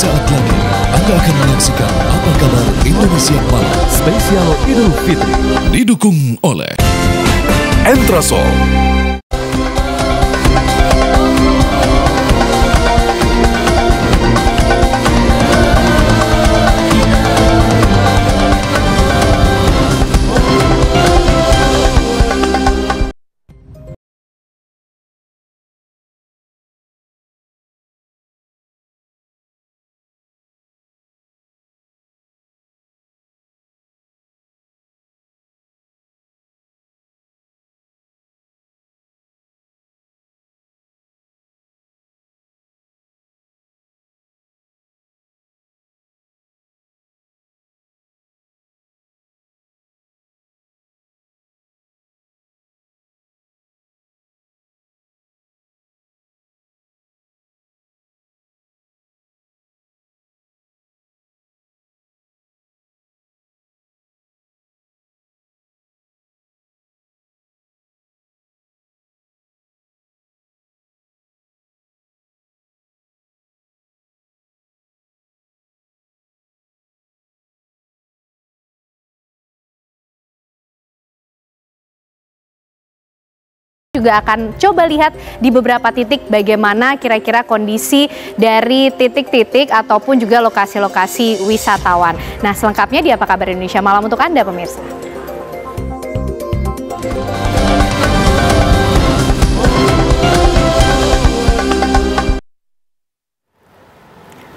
Sesaat lagi Anda akan menyaksikan Apa Kabar Indonesia Malam spesial Idul Fitri, didukung oleh Entrasol. Juga akan coba lihat di beberapa titik bagaimana kira-kira kondisi dari titik-titik ataupun juga lokasi-lokasi wisatawan. Nah, selengkapnya di Apa Kabar Indonesia Malam untuk Anda pemirsa.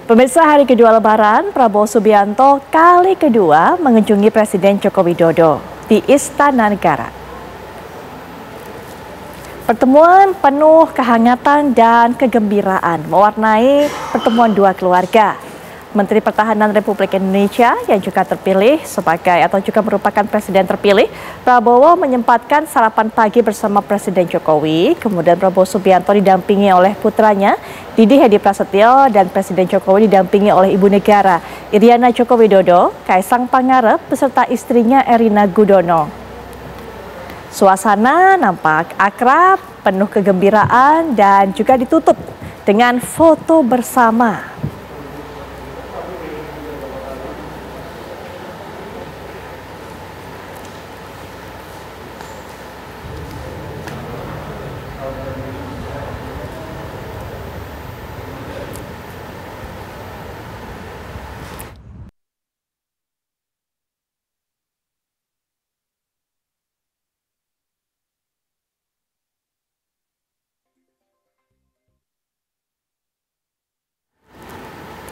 Pemirsa, hari kedua Lebaran, Prabowo Subianto kali kedua mengunjungi Presiden Joko Widodo di Istana Negara. Pertemuan penuh kehangatan dan kegembiraan mewarnai pertemuan dua keluarga. Menteri Pertahanan Republik Indonesia yang juga terpilih sebagai atau juga merupakan Presiden terpilih, Prabowo menyempatkan sarapan pagi bersama Presiden Jokowi. Kemudian Prabowo Subianto didampingi oleh putranya Didi Hedi Prasetyo dan Presiden Jokowi didampingi oleh Ibu Negara Iriana Joko Widodo, Kaisang Pangarep beserta istrinya Erina Gudono. Suasana nampak akrab, penuh kegembiraan dan juga ditutup dengan foto bersama.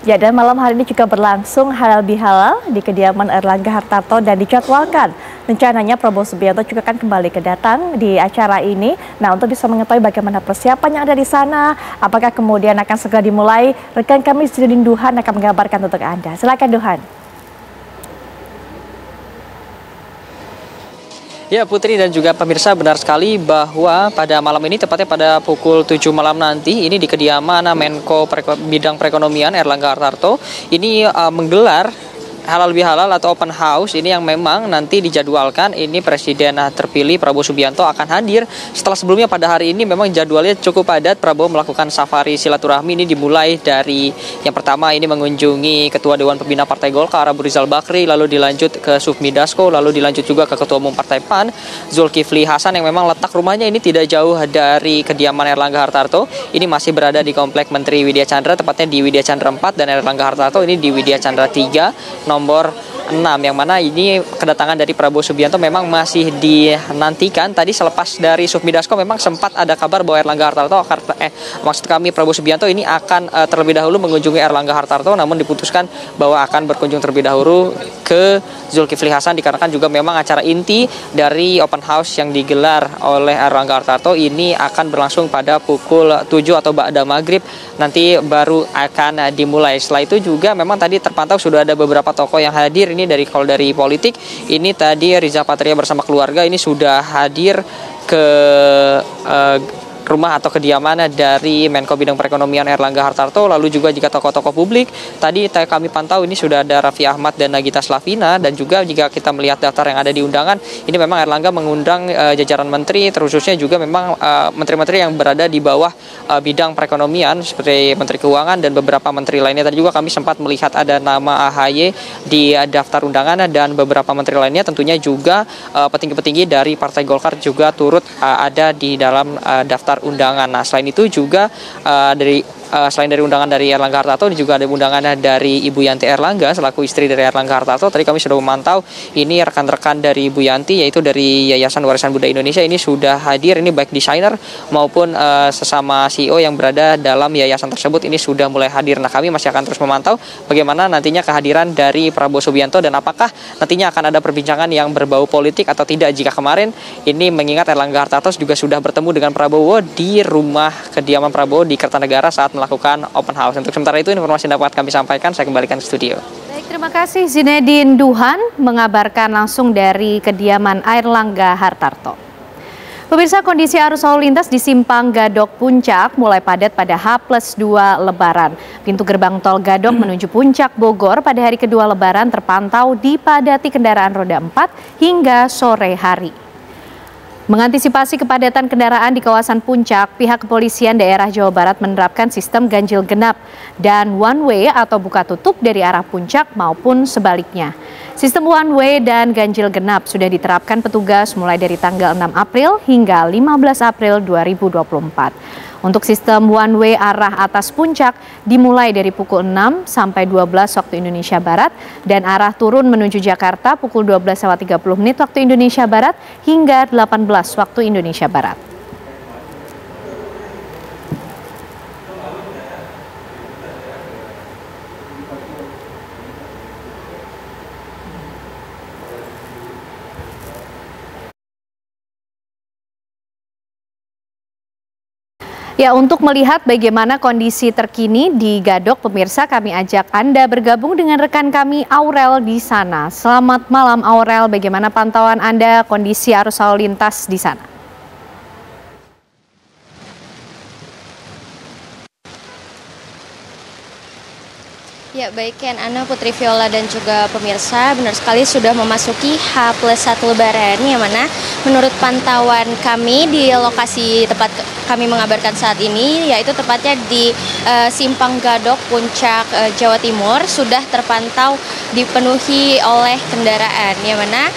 Ya, dan malam hari ini juga berlangsung halal bihalal di kediaman Erlangga Hartarto dan dijadwalkan rencananya Prabowo Subianto juga akan kembali datang di acara ini. Nah, untuk bisa mengetahui bagaimana persiapan yang ada di sana, apakah kemudian akan segera dimulai, rekan kami Zidin Duhan akan mengabarkan untuk Anda. Silakan Duhan. Ya, Putri dan juga pemirsa, benar sekali bahwa pada malam ini, tepatnya pada pukul 7 malam nanti, ini di kediaman Menko Bidang Perekonomian Erlangga Hartarto, ini menggelar halal bihalal atau open house ini yang memang nanti dijadwalkan ini Presiden terpilih Prabowo Subianto akan hadir setelah sebelumnya pada hari ini memang jadwalnya cukup padat. Prabowo melakukan safari silaturahmi ini dimulai dari yang pertama ini mengunjungi Ketua Dewan Pembina Partai Golkar Abu Rizal Bakri, lalu dilanjut ke Sufmi Dasko, lalu dilanjut juga ke Ketua Umum Partai PAN Zulkifli Hasan yang memang letak rumahnya ini tidak jauh dari kediaman Erlangga Hartarto. Ini masih berada di Komplek Menteri Widya Chandra, tepatnya di Widya Chandra 4, dan Erlangga Hartarto ini di Widya Chandra 3 nomor 6, yang mana ini kedatangan dari Prabowo Subianto memang masih dinantikan. Tadi selepas dari Sufmi Dasko memang sempat ada kabar bahwa Erlangga Hartarto Prabowo Subianto ini akan terlebih dahulu mengunjungi Erlangga Hartarto, namun diputuskan bahwa akan berkunjung terlebih dahulu ke Zulkifli Hasan dikarenakan juga memang acara inti dari open house yang digelar oleh Erlangga Hartarto ini akan berlangsung pada pukul 7 atau ba'da maghrib nanti baru akan dimulai. Setelah itu juga memang tadi terpantau sudah ada beberapa tokoh yang hadir ini dari politik. Ini tadi Riza Patria bersama keluarga ini sudah hadir ke rumah atau kediaman dari Menko Bidang Perekonomian Erlangga Hartarto. Lalu juga jika tokoh-tokoh publik, tadi kami pantau ini sudah ada Raffi Ahmad dan Nagita Slavina, dan juga jika kita melihat daftar yang ada di undangan, ini memang Erlangga mengundang jajaran menteri, terkhususnya juga memang menteri-menteri yang berada di bawah bidang perekonomian seperti Menteri Keuangan dan beberapa menteri lainnya. Tadi juga kami sempat melihat ada nama AHY di daftar undangan, dan beberapa menteri lainnya tentunya juga petinggi-petinggi dari Partai Golkar juga turut ada di dalam daftar undangan. Nah, selain itu juga selain dari undangan dari Erlangga Hartarto, juga ada undangan dari Ibu Yanti Erlangga selaku istri dari Erlangga Hartarto. Tadi kami sudah memantau ini rekan-rekan dari Ibu Yanti, yaitu dari Yayasan Warisan Budaya Indonesia, ini sudah hadir, ini baik desainer maupun sesama CEO yang berada dalam yayasan tersebut ini sudah mulai hadir. Nah, kami masih akan terus memantau bagaimana nantinya kehadiran dari Prabowo Subianto dan apakah nantinya akan ada perbincangan yang berbau politik atau tidak. Jika kemarin ini mengingat Erlangga Hartarto juga sudah bertemu dengan Prabowo di rumah kediaman Prabowo di Kertanegara saat melakukan open house. Untuk sementara itu informasi yang dapat kami sampaikan, saya kembalikan ke studio. Baik, terima kasih Zinedine Duhan mengabarkan langsung dari kediaman Erlangga Hartarto. Pemirsa, kondisi arus lalu lintas di Simpang Gadok Puncak mulai padat pada H+2 Lebaran. Pintu gerbang tol Gadok menuju Puncak Bogor pada hari kedua Lebaran terpantau dipadati kendaraan roda 4 hingga sore hari. Mengantisipasi kepadatan kendaraan di kawasan Puncak, pihak kepolisian daerah Jawa Barat menerapkan sistem ganjil genap dan one way atau buka tutup dari arah Puncak maupun sebaliknya. Sistem one way dan ganjil genap sudah diterapkan petugas mulai dari tanggal 6 April hingga 15 April 2024. Untuk sistem one way arah atas Puncak dimulai dari pukul 6 sampai 12 waktu Indonesia Barat dan arah turun menuju Jakarta pukul 12.30 waktu Indonesia Barat hingga 18 waktu Indonesia Barat. Ya, untuk melihat bagaimana kondisi terkini di Gadok, pemirsa, kami ajak Anda bergabung dengan rekan kami Aurel di sana. Selamat malam Aurel, bagaimana pantauan Anda kondisi arus lalu lintas di sana? Ya, baik Ken, Ana, Putri Viola dan juga pemirsa, benar sekali sudah memasuki H+1 Lebaran, yang mana menurut pantauan kami di lokasi tempat kami mengabarkan saat ini, yaitu tepatnya di Simpang Gadok Puncak Jawa Timur, sudah terpantau dipenuhi oleh kendaraan, yang mana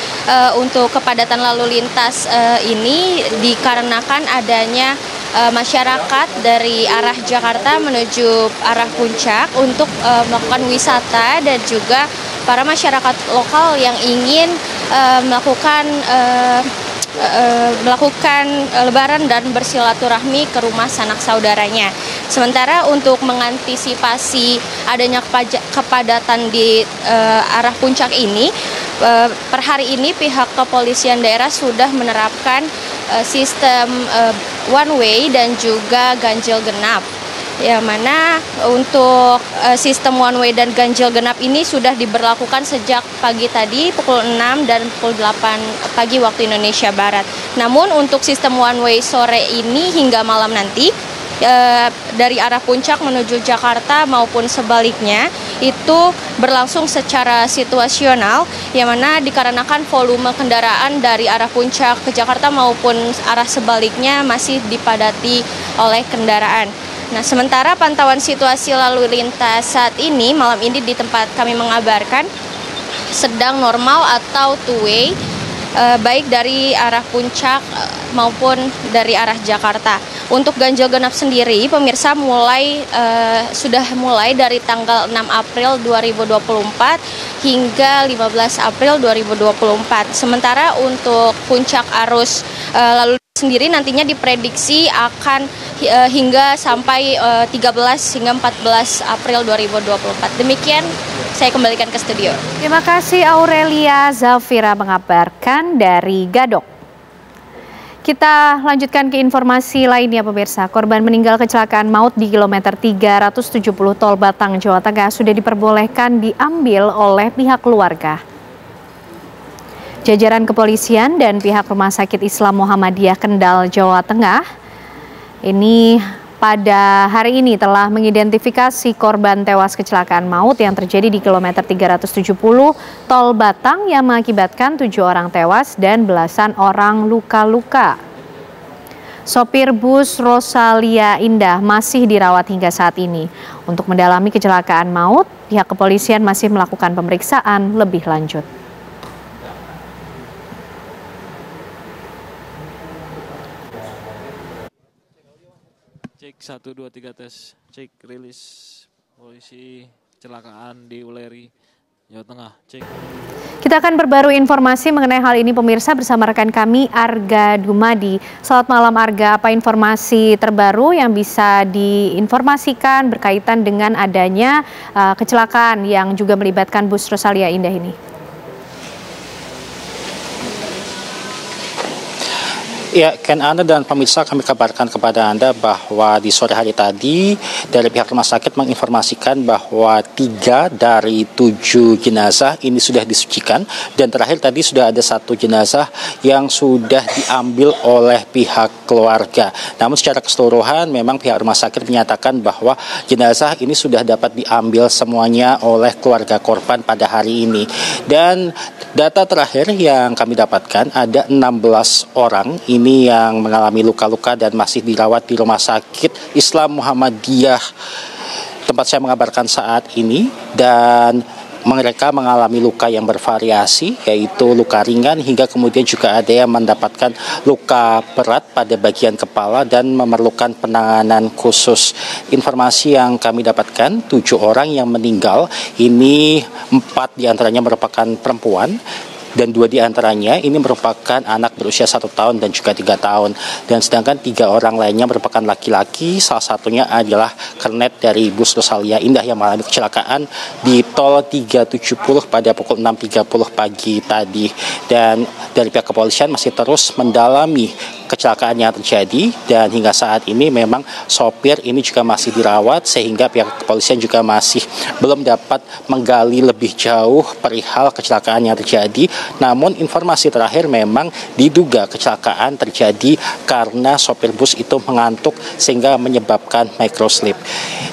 untuk kepadatan lalu lintas ini dikarenakan adanya masyarakat dari arah Jakarta menuju arah Puncak untuk melakukan wisata, dan juga para masyarakat lokal yang ingin melakukan lebaran dan bersilaturahmi ke rumah sanak saudaranya. Sementara untuk mengantisipasi adanya kepadatan di arah Puncak ini, per hari ini pihak kepolisian daerah sudah menerapkan sistem one way dan juga ganjil genap, yang mana untuk sistem one way dan ganjil genap ini sudah diberlakukan sejak pagi tadi pukul 6 dan pukul 8 pagi waktu Indonesia Barat. Namun untuk sistem one way sore ini hingga malam nanti dari arah Puncak menuju Jakarta maupun sebaliknya itu berlangsung secara situasional, yang mana dikarenakan volume kendaraan dari arah Puncak ke Jakarta maupun arah sebaliknya masih dipadati oleh kendaraan. Nah, sementara pantauan situasi lalu lintas saat ini, malam ini di tempat kami mengabarkan sedang normal atau two way, baik dari arah Puncak maupun dari arah Jakarta. Untuk ganjil genap sendiri, pemirsa, sudah mulai dari tanggal 6 April 2024 hingga 15 April 2024. Sementara untuk puncak arus lalu lintas sendiri nantinya diprediksi akan hingga sampai 13 hingga 14 April 2024. Demikian, saya kembalikan ke studio. Terima kasih Aurelia Zafira mengabarkan dari Gadok. Kita lanjutkan ke informasi lainnya, pemirsa. Korban meninggal kecelakaan maut di kilometer 370 Tol Batang, Jawa Tengah sudah diperbolehkan diambil oleh pihak keluarga. Jajaran kepolisian dan pihak Rumah Sakit Islam Muhammadiyah Kendal, Jawa Tengah Ini pada hari ini telah mengidentifikasi korban tewas kecelakaan maut yang terjadi di kilometer 370 Tol Batang yang mengakibatkan 7 orang tewas dan belasan orang luka-luka. Sopir bus Rosalia Indah masih dirawat hingga saat ini. Untuk mendalami kecelakaan maut, pihak kepolisian masih melakukan pemeriksaan lebih lanjut. Cek 1, 2, 3 tes. Cek rilis polisi kecelakaan di Uleri, Jawa Tengah. Cek. Kita akan berbarui informasi mengenai hal ini pemirsa bersama rekan kami Arga Dumadi. Selamat malam Arga, apa informasi terbaru yang bisa diinformasikan berkaitan dengan adanya kecelakaan yang juga melibatkan bus Rosalia Indah ini? Ya, Ken Anda dan pemirsa, kami kabarkan kepada Anda bahwa di sore hari tadi dari pihak rumah sakit menginformasikan bahwa 3 dari 7 jenazah ini sudah disucikan dan terakhir tadi sudah ada 1 jenazah yang sudah diambil oleh pihak keluarga. Namun secara keseluruhan memang pihak rumah sakit menyatakan bahwa jenazah ini sudah dapat diambil semuanya oleh keluarga korban pada hari ini. Dan data terakhir yang kami dapatkan ada 16 orang ini yang mengalami luka-luka dan masih dirawat di Rumah Sakit Islam Muhammadiyah tempat saya mengabarkan saat ini, dan mereka mengalami luka yang bervariasi, yaitu luka ringan hingga kemudian juga ada yang mendapatkan luka berat pada bagian kepala dan memerlukan penanganan khusus. Informasi yang kami dapatkan, 7 orang yang meninggal, ini 4 diantaranya merupakan perempuan, dan 2 diantaranya ini merupakan anak berusia 1 tahun dan juga 3 tahun. Dan sedangkan 3 orang lainnya merupakan laki-laki, salah satunya adalah kernet dari bus Rosalia Indah yang mengalami kecelakaan di Tol 370 pada pukul 6.30 pagi tadi. Dan dari pihak kepolisian masih terus mendalami kecelakaan yang terjadi, dan hingga saat ini memang sopir ini juga masih dirawat, sehingga pihak kepolisian juga masih belum dapat menggali lebih jauh perihal kecelakaan yang terjadi. Namun informasi terakhir memang diduga kecelakaan terjadi karena sopir bus itu mengantuk sehingga menyebabkan microslip.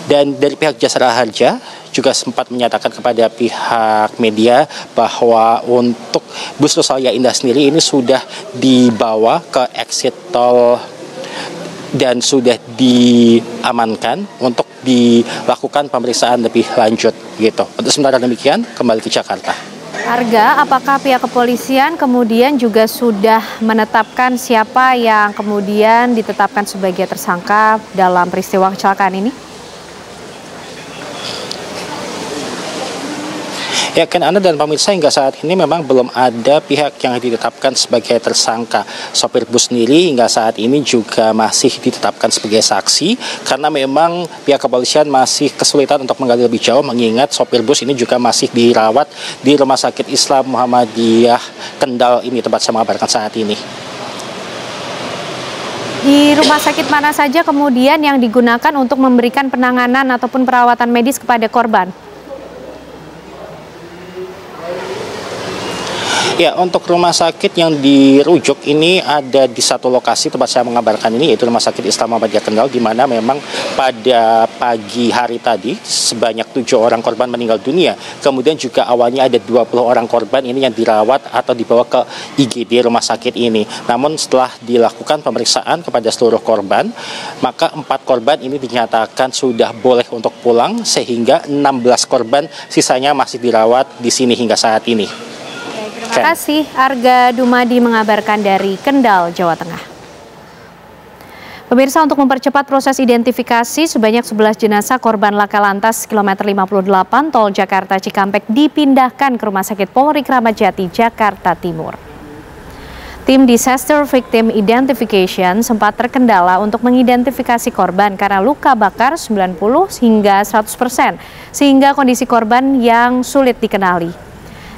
Dan dari pihak Jasara Harja juga sempat menyatakan kepada pihak media bahwa untuk bus Rosalia Indah sendiri ini sudah dibawa ke exit tol dan sudah diamankan untuk dilakukan pemeriksaan lebih lanjut gitu. Untuk sementara demikian, kembali ke Jakarta. Arga, apakah pihak kepolisian kemudian juga sudah menetapkan siapa yang kemudian ditetapkan sebagai tersangka dalam peristiwa kecelakaan ini? Ya, Ken Anda dan pemirsa, hingga saat ini memang belum ada pihak yang ditetapkan sebagai tersangka. Sopir bus sendiri hingga saat ini juga masih ditetapkan sebagai saksi karena memang pihak kepolisian masih kesulitan untuk menggali lebih jauh, mengingat sopir bus ini juga masih dirawat di Rumah Sakit Islam Muhammadiyah Kendal ini tempat saya mengabarkan saat ini. Di rumah sakit mana saja kemudian yang digunakan untuk memberikan penanganan ataupun perawatan medis kepada korban? Ya, untuk rumah sakit yang dirujuk ini ada di satu lokasi tempat saya mengabarkan ini, yaitu Rumah Sakit Islam Muhammadiyah Kendal, di mana memang pada pagi hari tadi sebanyak 7 orang korban meninggal dunia. Kemudian juga awalnya ada 20 orang korban ini yang dirawat atau dibawa ke IGD rumah sakit ini. Namun setelah dilakukan pemeriksaan kepada seluruh korban, maka 4 korban ini dinyatakan sudah boleh untuk pulang, sehingga 16 korban sisanya masih dirawat di sini hingga saat ini. Terima kasih, Arga Dumadi mengabarkan dari Kendal, Jawa Tengah. Pemirsa, untuk mempercepat proses identifikasi, sebanyak 11 jenazah korban laka lantas kilometer 58 Tol Jakarta Cikampek dipindahkan ke Rumah Sakit Polri Kramat Jati, Jakarta Timur. Tim Disaster Victim Identification sempat terkendala untuk mengidentifikasi korban karena luka bakar 90 hingga 100%, sehingga kondisi korban yang sulit dikenali.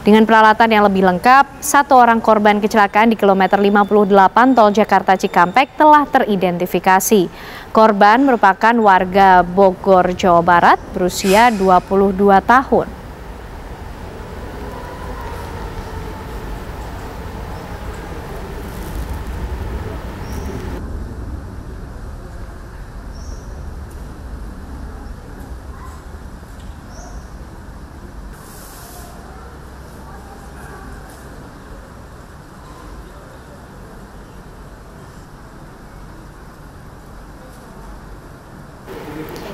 Dengan peralatan yang lebih lengkap, 1 orang korban kecelakaan di kilometer 58 Tol Jakarta Cikampek telah teridentifikasi. Korban merupakan warga Bogor, Jawa Barat, berusia 22 tahun.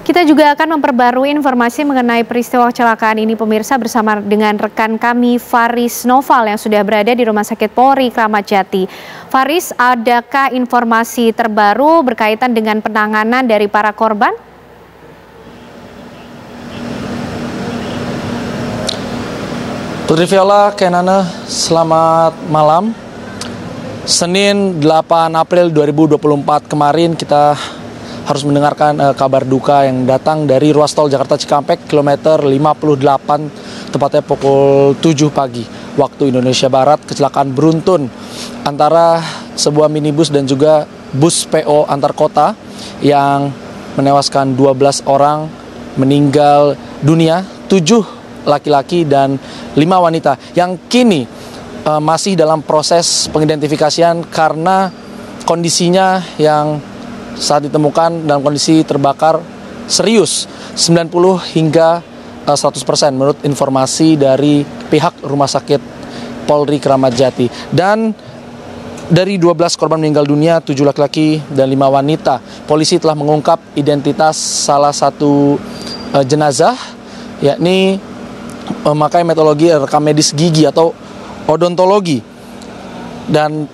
Kita juga akan memperbarui informasi mengenai peristiwa kecelakaan ini pemirsa bersama dengan rekan kami Faris Noval yang sudah berada di Rumah Sakit Polri Kramat Jati. Faris, adakah informasi terbaru berkaitan dengan penanganan dari para korban? Putri Viola, Kenana, selamat malam. Senin 8 April 2024 kemarin kita harus mendengarkan kabar duka yang datang dari ruas tol Jakarta Cikampek kilometer 58 tepatnya pukul 7 pagi waktu Indonesia Barat. Kecelakaan beruntun antara sebuah minibus dan juga bus PO antar kota yang menewaskan 12 orang, meninggal dunia 7 laki-laki dan 5 wanita yang kini masih dalam proses pengidentifikasian karena kondisinya yang saat ditemukan dalam kondisi terbakar serius 90 hingga 100% menurut informasi dari pihak Rumah Sakit Polri Kramat Jati. Dan dari 12 korban meninggal dunia, 7 laki-laki dan 5 wanita, polisi telah mengungkap identitas salah satu jenazah, yakni memakai metodologi rekam medis gigi atau odontologi. Dan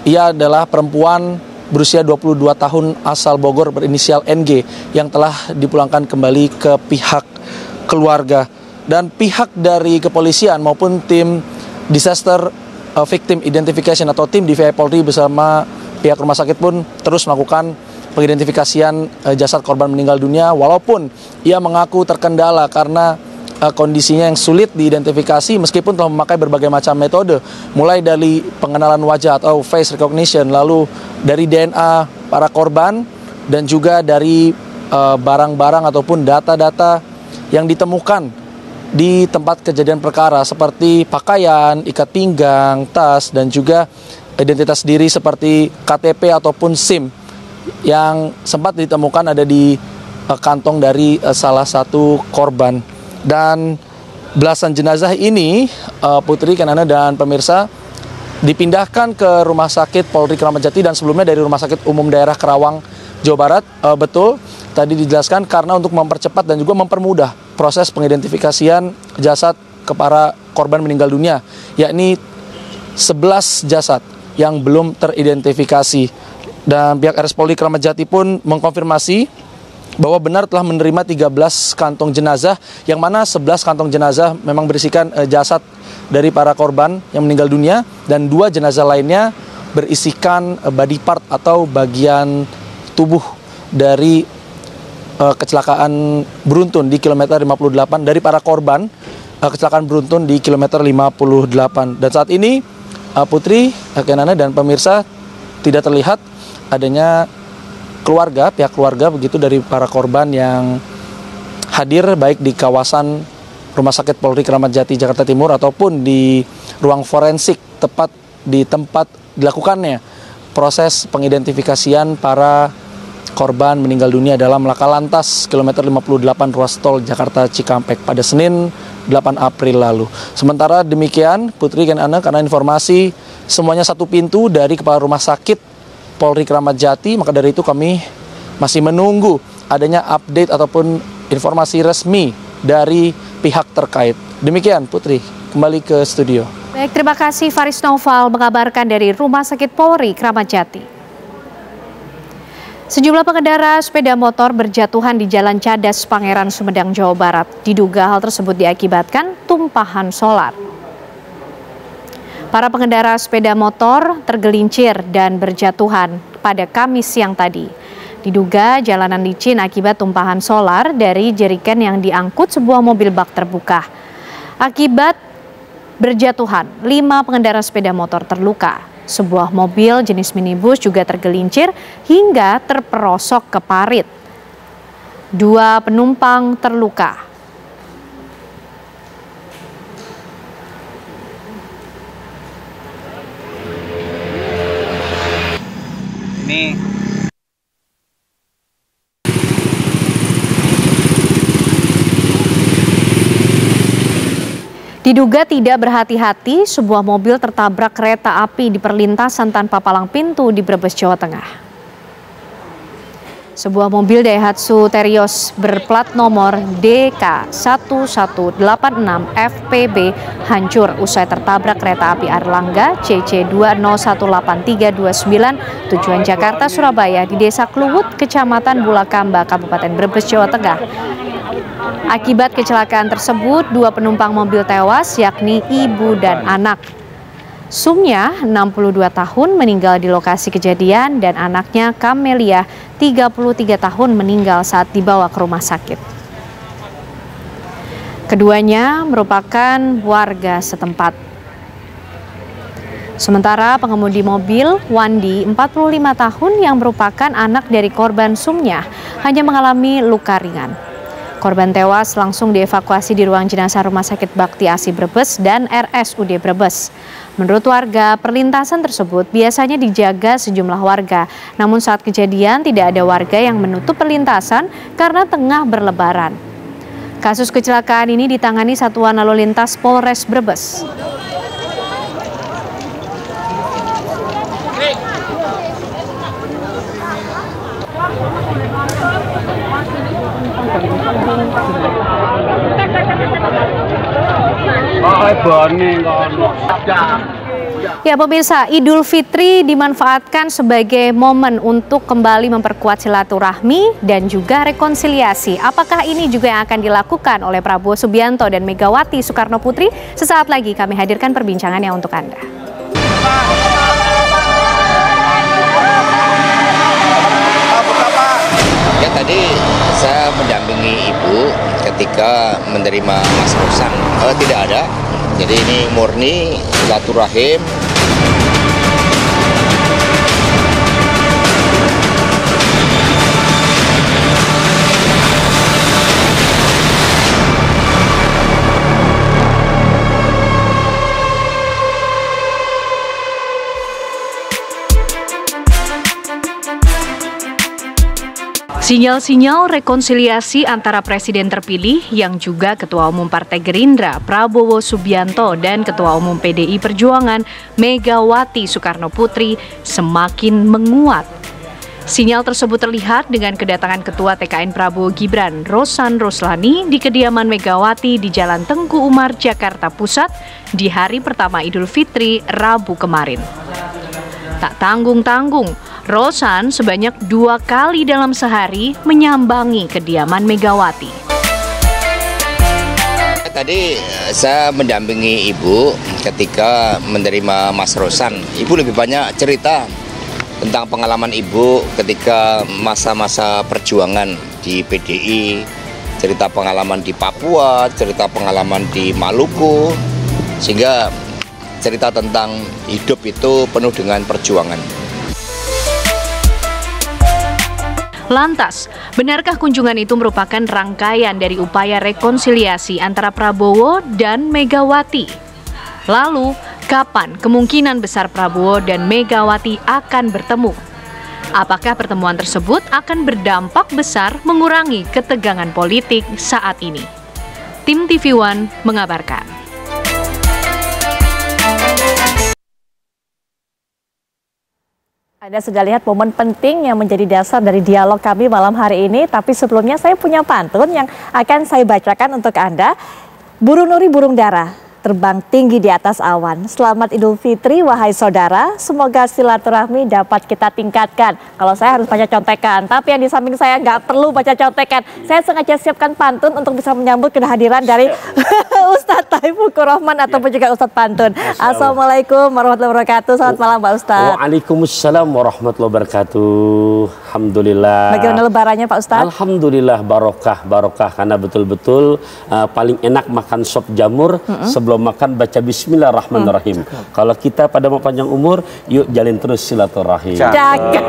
ia adalah perempuan berusia 22 tahun asal Bogor berinisial NG yang telah dipulangkan kembali ke pihak keluarga. Dan pihak dari kepolisian maupun tim Disaster Victim Identification atau tim DVI Polri bersama pihak rumah sakit pun terus melakukan pengidentifikasian jasad korban meninggal dunia, walaupun ia mengaku terkendala karena kondisinya yang sulit diidentifikasi meskipun telah memakai berbagai macam metode, mulai dari pengenalan wajah atau face recognition, lalu dari DNA para korban dan juga dari barang-barang ataupun data-data yang ditemukan di tempat kejadian perkara seperti pakaian, ikat pinggang, tas dan juga identitas diri seperti KTP ataupun SIM yang sempat ditemukan ada di kantong dari salah satu korban. Dan belasan jenazah ini, Putri, Kenana dan pemirsa, dipindahkan ke Rumah Sakit Polri Kramat Jati dan sebelumnya dari Rumah Sakit Umum Daerah Karawang, Jawa Barat. Betul, tadi dijelaskan karena untuk mempercepat dan juga mempermudah proses pengidentifikasian jasad ke para korban meninggal dunia, yakni 11 jasad yang belum teridentifikasi. Dan pihak RS Polri Kramat Jati pun mengkonfirmasi bahwa benar telah menerima 13 kantong jenazah, yang mana 11 kantong jenazah memang berisikan jasad dari para korban yang meninggal dunia, dan 2 jenazah lainnya berisikan body part atau bagian tubuh dari kecelakaan beruntun di kilometer 58 dari para korban kecelakaan beruntun di kilometer 58. Dan saat ini Putri, Kenana dan pemirsa, tidak terlihat adanya keluarga, pihak keluarga begitu dari para korban yang hadir baik di kawasan Rumah Sakit Polri Kramat Jati Jakarta Timur ataupun di ruang forensik tepat di tempat dilakukannya proses pengidentifikasian para korban meninggal dunia dalam laka lantas kilometer 58 ruas tol Jakarta Cikampek pada Senin 8 April lalu. Sementara demikian, Putri Kenana, karena informasi semuanya satu pintu dari Kepala Rumah Sakit Polri Kramat Jati, maka dari itu kami masih menunggu adanya update ataupun informasi resmi dari pihak terkait. Demikian Putri, kembali ke studio. Baik, terima kasih Faris Noval mengabarkan dari Rumah Sakit Polri Kramat Jati. Sejumlah pengendara sepeda motor berjatuhan di Jalan Cadas, Pangeran, Sumedang, Jawa Barat. Diduga hal tersebut diakibatkan tumpahan solar. Para pengendara sepeda motor tergelincir dan berjatuhan pada Kamis siang tadi. Diduga jalanan licin akibat tumpahan solar dari jerigen yang diangkut sebuah mobil bak terbuka. Akibat berjatuhan, 5 pengendara sepeda motor terluka. Sebuah mobil jenis minibus juga tergelincir hingga terperosok ke parit. 2 penumpang terluka. Diduga tidak berhati-hati, sebuah mobil tertabrak kereta api di perlintasan tanpa palang pintu di Brebes, Jawa Tengah. Sebuah mobil Daihatsu Terios berplat nomor DK1186FPB hancur usai tertabrak kereta api Airlangga CC201839 tujuan Jakarta Surabaya di Desa Kluwut, Kecamatan Bulakamba, Kabupaten Brebes, Jawa Tengah. Akibat kecelakaan tersebut, 2 penumpang mobil tewas yakni ibu dan anak. Sumnya 62 tahun meninggal di lokasi kejadian dan anaknya Kamelia 33 tahun meninggal saat dibawa ke rumah sakit. Keduanya merupakan warga setempat. Sementara pengemudi mobil Wandi 45 tahun yang merupakan anak dari korban Sumnya hanya mengalami luka ringan. Korban tewas langsung dievakuasi di ruang jenazah Rumah Sakit Bakti Asi Brebes dan RSUD Brebes. Menurut warga, perlintasan tersebut biasanya dijaga sejumlah warga. Namun saat kejadian tidak ada warga yang menutup perlintasan karena tengah berlebaran. Kasus kecelakaan ini ditangani Satuan Lalu Lintas Polres Brebes. Ya pemirsa, Idul Fitri dimanfaatkan sebagai momen untuk kembali memperkuat silaturahmi dan juga rekonsiliasi. Apakah ini juga yang akan dilakukan oleh Prabowo Subianto dan Megawati Soekarno Putri? Sesaat lagi kami hadirkan perbincangannya untuk Anda. Ya, tadi saya mendampingi ibu ketika menerima Mas Rosan. Tidak ada. Jadi ini murni silaturahim. Sinyal-sinyal rekonsiliasi antara Presiden terpilih yang juga Ketua Umum Partai Gerindra Prabowo Subianto dan Ketua Umum PDI Perjuangan Megawati Soekarno Putri semakin menguat. Sinyal tersebut terlihat dengan kedatangan Ketua TKN Prabowo Gibran Rosan Roslani di kediaman Megawati di Jalan Tengku Umar, Jakarta Pusat di hari pertama Idul Fitri Rabu kemarin. Tak tanggung-tanggung, Rosan sebanyak 2 kali dalam sehari menyambangi kediaman Megawati. Tadi saya mendampingi ibu ketika menerima Mas Rosan. Ibu lebih banyak cerita tentang pengalaman ibu ketika masa-masa perjuangan di PDI, cerita pengalaman di Papua, cerita pengalaman di Maluku, sehingga cerita tentang hidup itu penuh dengan perjuangan. Lantas, benarkah kunjungan itu merupakan rangkaian dari upaya rekonsiliasi antara Prabowo dan Megawati? Lalu, kapan kemungkinan besar Prabowo dan Megawati akan bertemu? Apakah pertemuan tersebut akan berdampak besar mengurangi ketegangan politik saat ini? Tim TV One mengabarkan. Anda sudah lihat momen penting yang menjadi dasar dari dialog kami malam hari ini. Tapi sebelumnya saya punya pantun yang akan saya bacakan untuk Anda. Burung nuri burung dara, terbang tinggi di atas awan. Selamat Idul Fitri wahai saudara, semoga silaturahmi dapat kita tingkatkan. Kalau saya harus baca contekan, tapi yang di samping saya nggak perlu baca contekan. Saya sengaja siapkan pantun untuk bisa menyambut kehadiran dari Ustadz Taifukur Rahman ataupun juga Ustadz Pantun. Assalamualaikum warahmatullahi wabarakatuh. Selamat malam Pak Ustadz. Waalaikumsalam warahmatullahi wabarakatuh. Alhamdulillah. Bagaimana lebarannya Pak Ustadz? Alhamdulillah barokah karena betul-betul paling enak makan sop jamur sebelum makan baca Bismillahirrahmanirrahim. Kalau kita pada mau panjang umur, yuk jalin terus silaturahim. Cakep.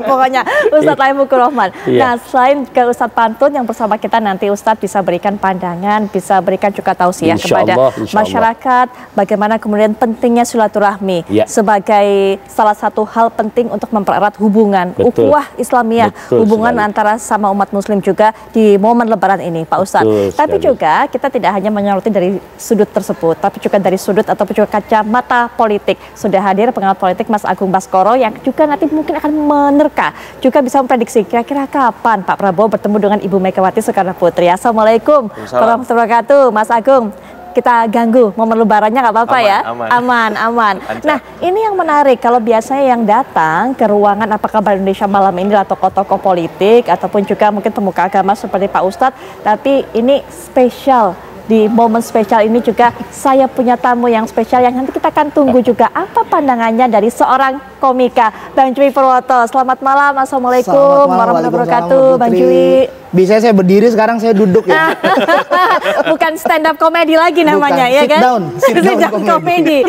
Pokoknya Ustadz Taifukur Rahman. Nah, selain ke Ustadz Pantun yang bersama kita nanti Ustadz bisa berikan pandangan, bisa berikan juga tausiah kepada masyarakat bagaimana kemudian pentingnya silaturahmi sebagai salah satu hal penting untuk mempererat hubungan hubungan ukhuwah Islamiyah, hubungan sekali. antara sama umat Muslim juga di momen Lebaran ini, Pak Ustadz. Tapi juga kita tidak hanya menyoroti dari sudut tersebut, tapi juga dari sudut ataupun juga kacamata politik. Sudah hadir pengamat politik Mas Agung Baskoro yang juga nanti mungkin akan menerka, juga bisa memprediksi kira-kira kapan Pak Prabowo bertemu dengan Ibu Megawati Soekarno Putri. Assalamualaikum warahmatullahi wabarakatuh, Mas Agung. Kita ganggu momen lebarannya nggak apa-apa ya? Aman. Nah, ini yang menarik kalau biasanya yang datang ke ruangan Apa Kabar Indonesia malam ini adalah tokoh-tokoh politik ataupun juga mungkin pemuka agama seperti Pak Ustadz, tapi ini spesial. Di momen spesial ini juga saya punya tamu yang spesial yang nanti kita akan tunggu juga apa pandangannya dari seorang komika, Bang Jui Purwoto. Selamat malam, Assalamualaikum warahmatullahi wabarakatuh, Bang Jui. Bisa saya berdiri, sekarang saya duduk ya. Bukan stand up komedi lagi namanya. Bukan, ya kan? Sit down komedi.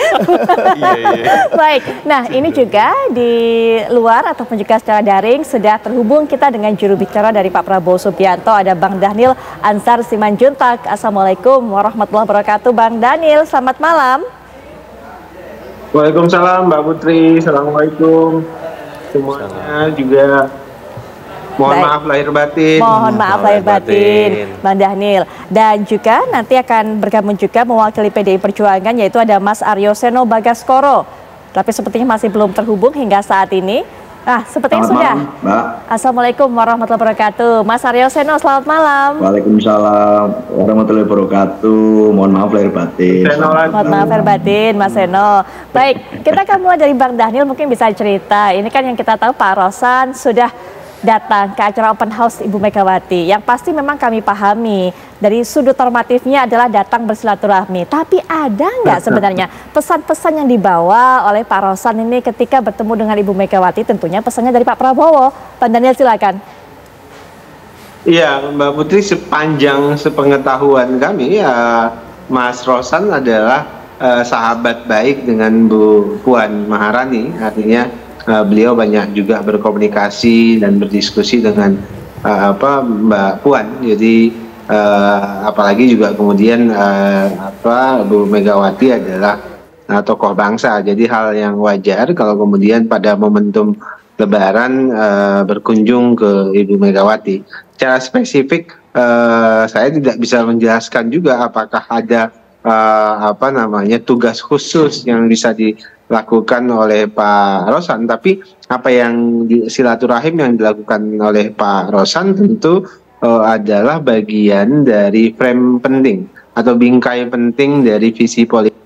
Baik, nah ini juga di luar ataupun juga secara daring sudah terhubung kita dengan juru bicara dari Pak Prabowo Subianto, ada Bang Dhanil Ansar Simanjuntak. Assalamualaikum warahmatullahi wabarakatuh, Bang Dhanil, selamat malam. Waalaikumsalam Mbak Putri, Assalamualaikum semuanya juga. Mohon maaf lahir batin. Mohon maaf lahir batin, Bang Dhanil. Dan juga nanti akan bergabung juga mewakili PDI Perjuangan, yaitu ada Mas Aryo Seno Bagaskoro. Tapi sepertinya masih belum terhubung hingga saat ini. Sepertinya sudah. Mbak. Assalamualaikum warahmatullahi wabarakatuh. Mas Aryo Seno, selamat malam. Waalaikumsalam warahmatullahi wabarakatuh. Mohon maaf lahir batin. Mohon maaf lahir batin, Mas Seno. Baik, kita akan mulai dari Bang Dhanil, mungkin bisa cerita. Ini kan yang kita tahu Pak Rosan sudah datang ke acara open house Ibu Megawati. Yang pasti memang kami pahami dari sudut normatifnya adalah datang bersilaturahmi. Tapi ada nggak sebenarnya pesan-pesan yang dibawa oleh Pak Rosan ini ketika bertemu dengan Ibu Megawati? Tentunya pesannya dari Pak Prabowo. Bang Dhanil, silakan. Iya, Mbak Putri, sepanjang sepengetahuan kami ya, Mas Rosan adalah sahabat baik dengan Bu Puan Maharani. Artinya beliau banyak juga berkomunikasi dan berdiskusi dengan Mbak Puan. Jadi apalagi juga kemudian Bu Megawati adalah tokoh bangsa. Jadi hal yang wajar kalau kemudian pada momentum Lebaran berkunjung ke Ibu Megawati. Secara spesifik saya tidak bisa menjelaskan juga apakah ada tugas khusus yang bisa dilakukan oleh Pak Rosan, tapi apa yang silaturahim yang dilakukan oleh Pak Rosan tentu adalah bagian dari frame penting atau bingkai penting dari visi politik.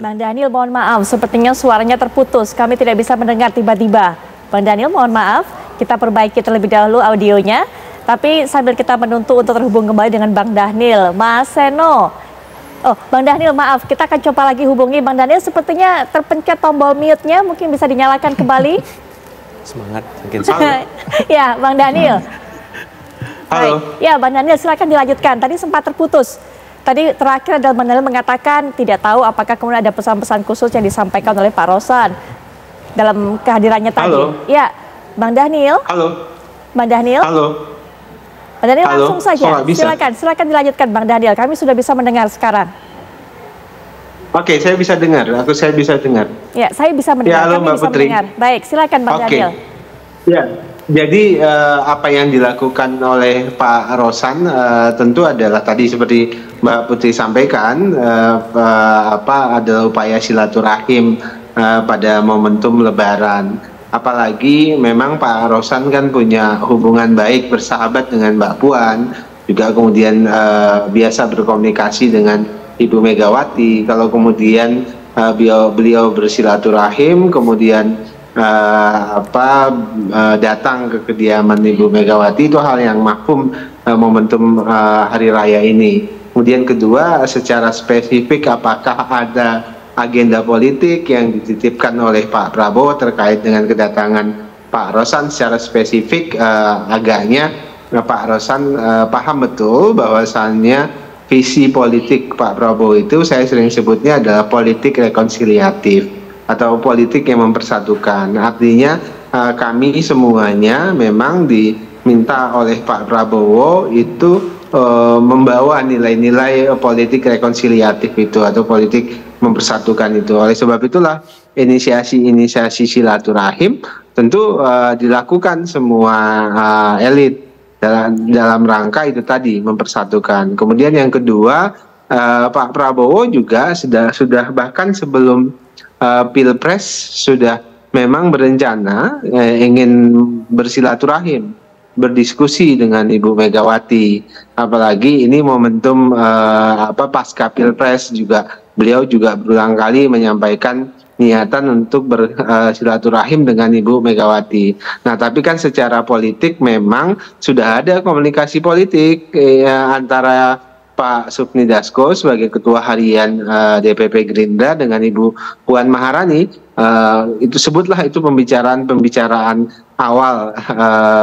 Bang Dhanil, mohon maaf, sepertinya suaranya terputus, kami tidak bisa mendengar tiba-tiba. Bang Dhanil, mohon maaf, kita perbaiki terlebih dahulu audionya. Tapi sambil kita menunggu untuk terhubung kembali dengan Bang Dhanil, Mas Seno. Bang Dhanil, maaf, kita akan coba lagi hubungi Bang Dhanil. Sepertinya terpencet tombol mute-nya, mungkin bisa dinyalakan kembali. Semangat, mungkin. Ya, Bang Dhanil. Halo. Ya, Bang Dhanil, silakan dilanjutkan. Tadi sempat terputus. Tadi terakhir adalah Bang Dhanil mengatakan tidak tahu apakah kemudian ada pesan-pesan khusus yang disampaikan oleh Pak Rosan dalam kehadirannya tadi. Halo. Ya, Bang Dhanil. Halo. Bang Dhanil. Halo. Bang Dhanil, langsung saja, silakan dilanjutkan Bang Dhanil, kami sudah bisa mendengar sekarang. Oke, saya bisa dengar, saya bisa dengar. Ya, saya bisa mendengar, halo, kami Mbak bisa Putri. mendengar. Baik, silakan Bang Dhanil. Ya, jadi apa yang dilakukan oleh Pak Rosan tentu adalah tadi seperti Mbak Putri sampaikan, adalah upaya silaturahim pada momentum Lebaran. Apalagi memang Pak Rosan kan punya hubungan baik bersahabat dengan Mbak Puan, juga kemudian biasa berkomunikasi dengan Ibu Megawati. Kalau kemudian beliau bersilaturahim, kemudian datang ke kediaman Ibu Megawati, itu hal yang mafhum momentum hari raya ini. Kemudian kedua, secara spesifik apakah ada agenda politik yang dititipkan oleh Pak Prabowo terkait dengan kedatangan Pak Rosan? Secara spesifik agaknya Pak Rosan paham betul bahwasannya visi politik Pak Prabowo itu saya sering sebutnya adalah politik rekonsiliatif atau politik yang mempersatukan. Artinya kami semuanya memang diminta oleh Pak Prabowo itu membawa nilai-nilai politik rekonsiliatif itu atau politik mempersatukan itu. Oleh sebab itulah inisiasi silaturahim tentu dilakukan semua elit dalam rangka itu tadi mempersatukan. Kemudian yang kedua, Pak Prabowo juga sudah bahkan sebelum Pilpres sudah memang berencana ingin bersilaturahim, berdiskusi dengan Ibu Megawati. Apalagi ini momentum pasca Pilpres juga beliau juga berulang kali menyampaikan niatan untuk bersilaturahim dengan Ibu Megawati. Nah, tapi kan secara politik memang sudah ada komunikasi politik antara Pak Sufmi Dasko sebagai Ketua Harian DPP Gerindra dengan Ibu Puan Maharani. Itu sebutlah itu pembicaraan awal,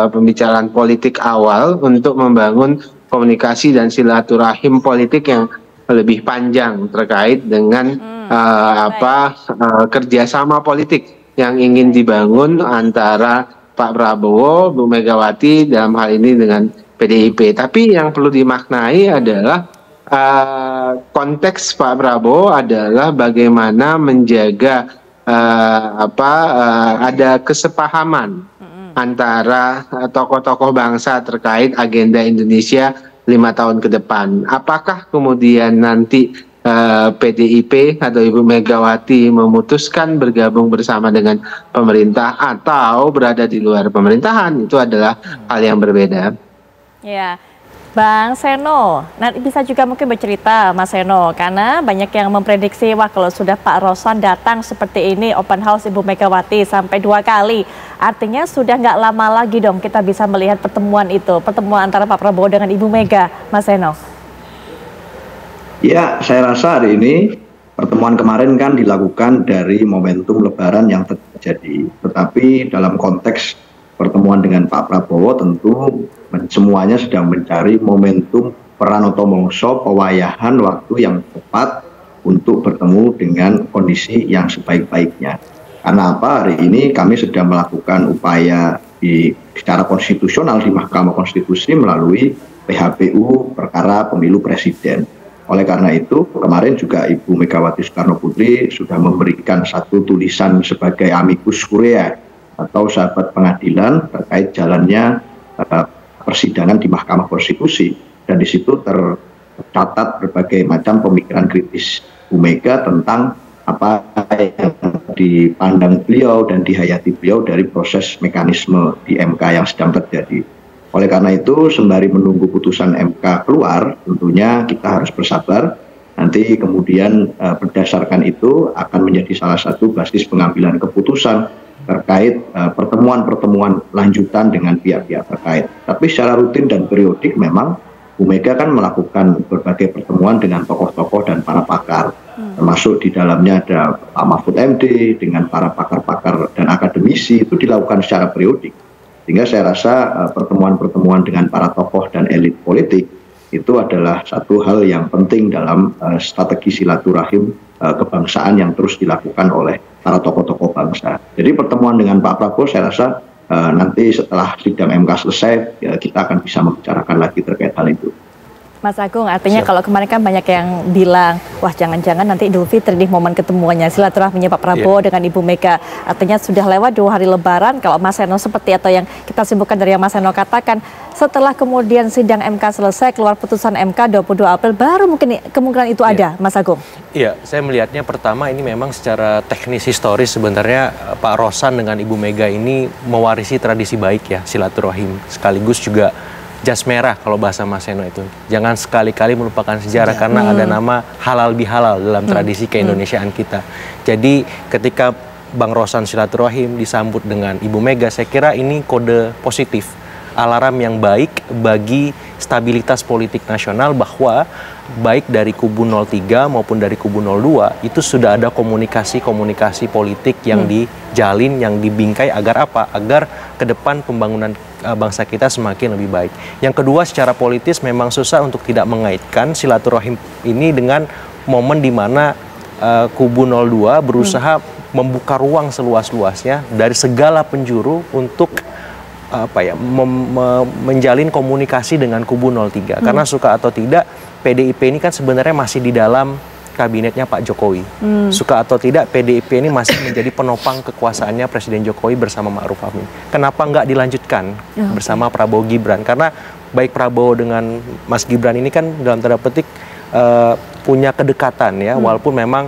pembicaraan politik awal untuk membangun komunikasi dan silaturahim politik yang lebih panjang terkait dengan kerjasama politik yang ingin dibangun antara Pak Prabowo, Bu Megawati dalam hal ini dengan PDIP. Tapi yang perlu dimaknai adalah konteks Pak Prabowo adalah bagaimana menjaga ada kesepahaman antara tokoh-tokoh bangsa terkait agenda Indonesia 5 tahun ke depan. Apakah kemudian nanti PDIP atau Ibu Megawati memutuskan bergabung bersama dengan pemerintah atau berada di luar pemerintahan, itu adalah hal yang berbeda. Ya, Bang Seno, nanti bisa juga mungkin bercerita Mas Seno, karena banyak yang memprediksi wah kalau sudah Pak Rosan datang seperti ini open house Ibu Megawati sampai 2 kali, artinya sudah nggak lama lagi dong kita bisa melihat pertemuan antara Pak Prabowo dengan Ibu Mega, Mas Seno. Ya, saya rasa hari ini pertemuan kemarin kan dilakukan dari momentum Lebaran yang terjadi, tetapi dalam konteks pertemuan dengan Pak Prabowo tentu semuanya sedang mencari momentum Pranoto Mongso, pewayahan waktu yang tepat untuk bertemu dengan kondisi yang sebaik-baiknya. Karena apa? Hari ini kami sedang melakukan upaya secara konstitusional di Mahkamah Konstitusi melalui PHPU perkara pemilu presiden. Oleh karena itu, kemarin juga Ibu Megawati Soekarno Putri sudah memberikan satu tulisan sebagai amicus curiae atau sahabat pengadilan terkait jalannya persidangan di Mahkamah Konstitusi, dan di situ tercatat berbagai macam pemikiran kritis Bu Mega tentang apa yang dipandang beliau dan dihayati beliau dari proses mekanisme di MK yang sedang terjadi. Oleh karena itu, sembari menunggu putusan MK keluar, tentunya kita harus bersabar. Nanti kemudian berdasarkan itu akan menjadi salah satu basis pengambilan keputusan terkait pertemuan-pertemuan lanjutan dengan pihak-pihak terkait. Tapi secara rutin dan periodik memang Bu Mega kan melakukan berbagai pertemuan dengan tokoh-tokoh dan para pakar. Termasuk di dalamnya ada Pak Mahfud MD dengan para pakar-pakar dan akademisi, itu dilakukan secara periodik. Sehingga saya rasa pertemuan-pertemuan dengan para tokoh dan elit politik itu adalah satu hal yang penting dalam strategi silaturahim kebangsaan yang terus dilakukan oleh para tokoh-tokoh bangsa. Jadi pertemuan dengan Pak Prabowo saya rasa nanti setelah sidang MK selesai kita akan bisa membicarakan lagi terkait hal itu. Mas Agung, artinya kalau kemarin kan banyak yang bilang, wah jangan-jangan nanti Idul Fitri nih momen ketemuannya, silaturahminya Pak Prabowo dengan Ibu Mega. Artinya sudah lewat 2 hari Lebaran, kalau Mas Seno seperti atau yang kita simpulkan dari yang Mas Seno katakan, setelah kemudian sidang MK selesai, keluar putusan MK 22 April, baru mungkin kemungkinan itu ada, Mas Agung? Iya, saya melihatnya pertama ini memang secara teknis historis sebenarnya Pak Rosan dengan Ibu Mega ini mewarisi tradisi baik ya, silaturahim, sekaligus juga jas merah kalau bahasa Mas Seno itu. Jangan sekali-kali melupakan sejarah karena ada nama halal bihalal dalam tradisi keindonesiaan kita. Jadi ketika Bang Rosan silaturahim disambut dengan Ibu Mega, saya kira ini kode positif, alarm yang baik bagi stabilitas politik nasional bahwa baik dari kubu 03 maupun dari kubu 02 itu sudah ada komunikasi politik yang dijalin, yang dibingkai agar apa? Agar ke depan pembangunan bangsa kita semakin lebih baik. Yang kedua, secara politis memang susah untuk tidak mengaitkan silaturahim ini dengan momen di mana kubu 02 berusaha membuka ruang seluas-luasnya dari segala penjuru untuk menjalin komunikasi dengan kubu 03. Karena suka atau tidak, PDIP ini kan sebenarnya masih di dalam kabinetnya Pak Jokowi. Suka atau tidak, PDIP ini masih menjadi penopang kekuasaannya Presiden Jokowi bersama Ma'ruf Amin. Kenapa nggak dilanjutkan bersama Prabowo Gibran? Karena baik Prabowo dengan Mas Gibran ini kan dalam tanda petik punya kedekatan ya, walaupun memang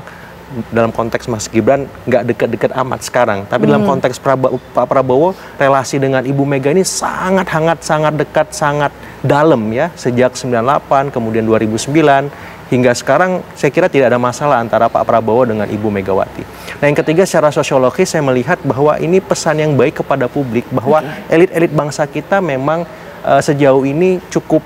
dalam konteks Mas Gibran nggak deket-deket amat sekarang, tapi dalam konteks Pak Prabowo, relasi dengan Ibu Mega ini sangat hangat, sangat dekat, sangat dalam ya, sejak 98, kemudian 2009, hingga sekarang saya kira tidak ada masalah antara Pak Prabowo dengan Ibu Megawati. Nah, yang ketiga, secara sosiologis saya melihat bahwa ini pesan yang baik kepada publik, bahwa elit-elit bangsa kita memang sejauh ini cukup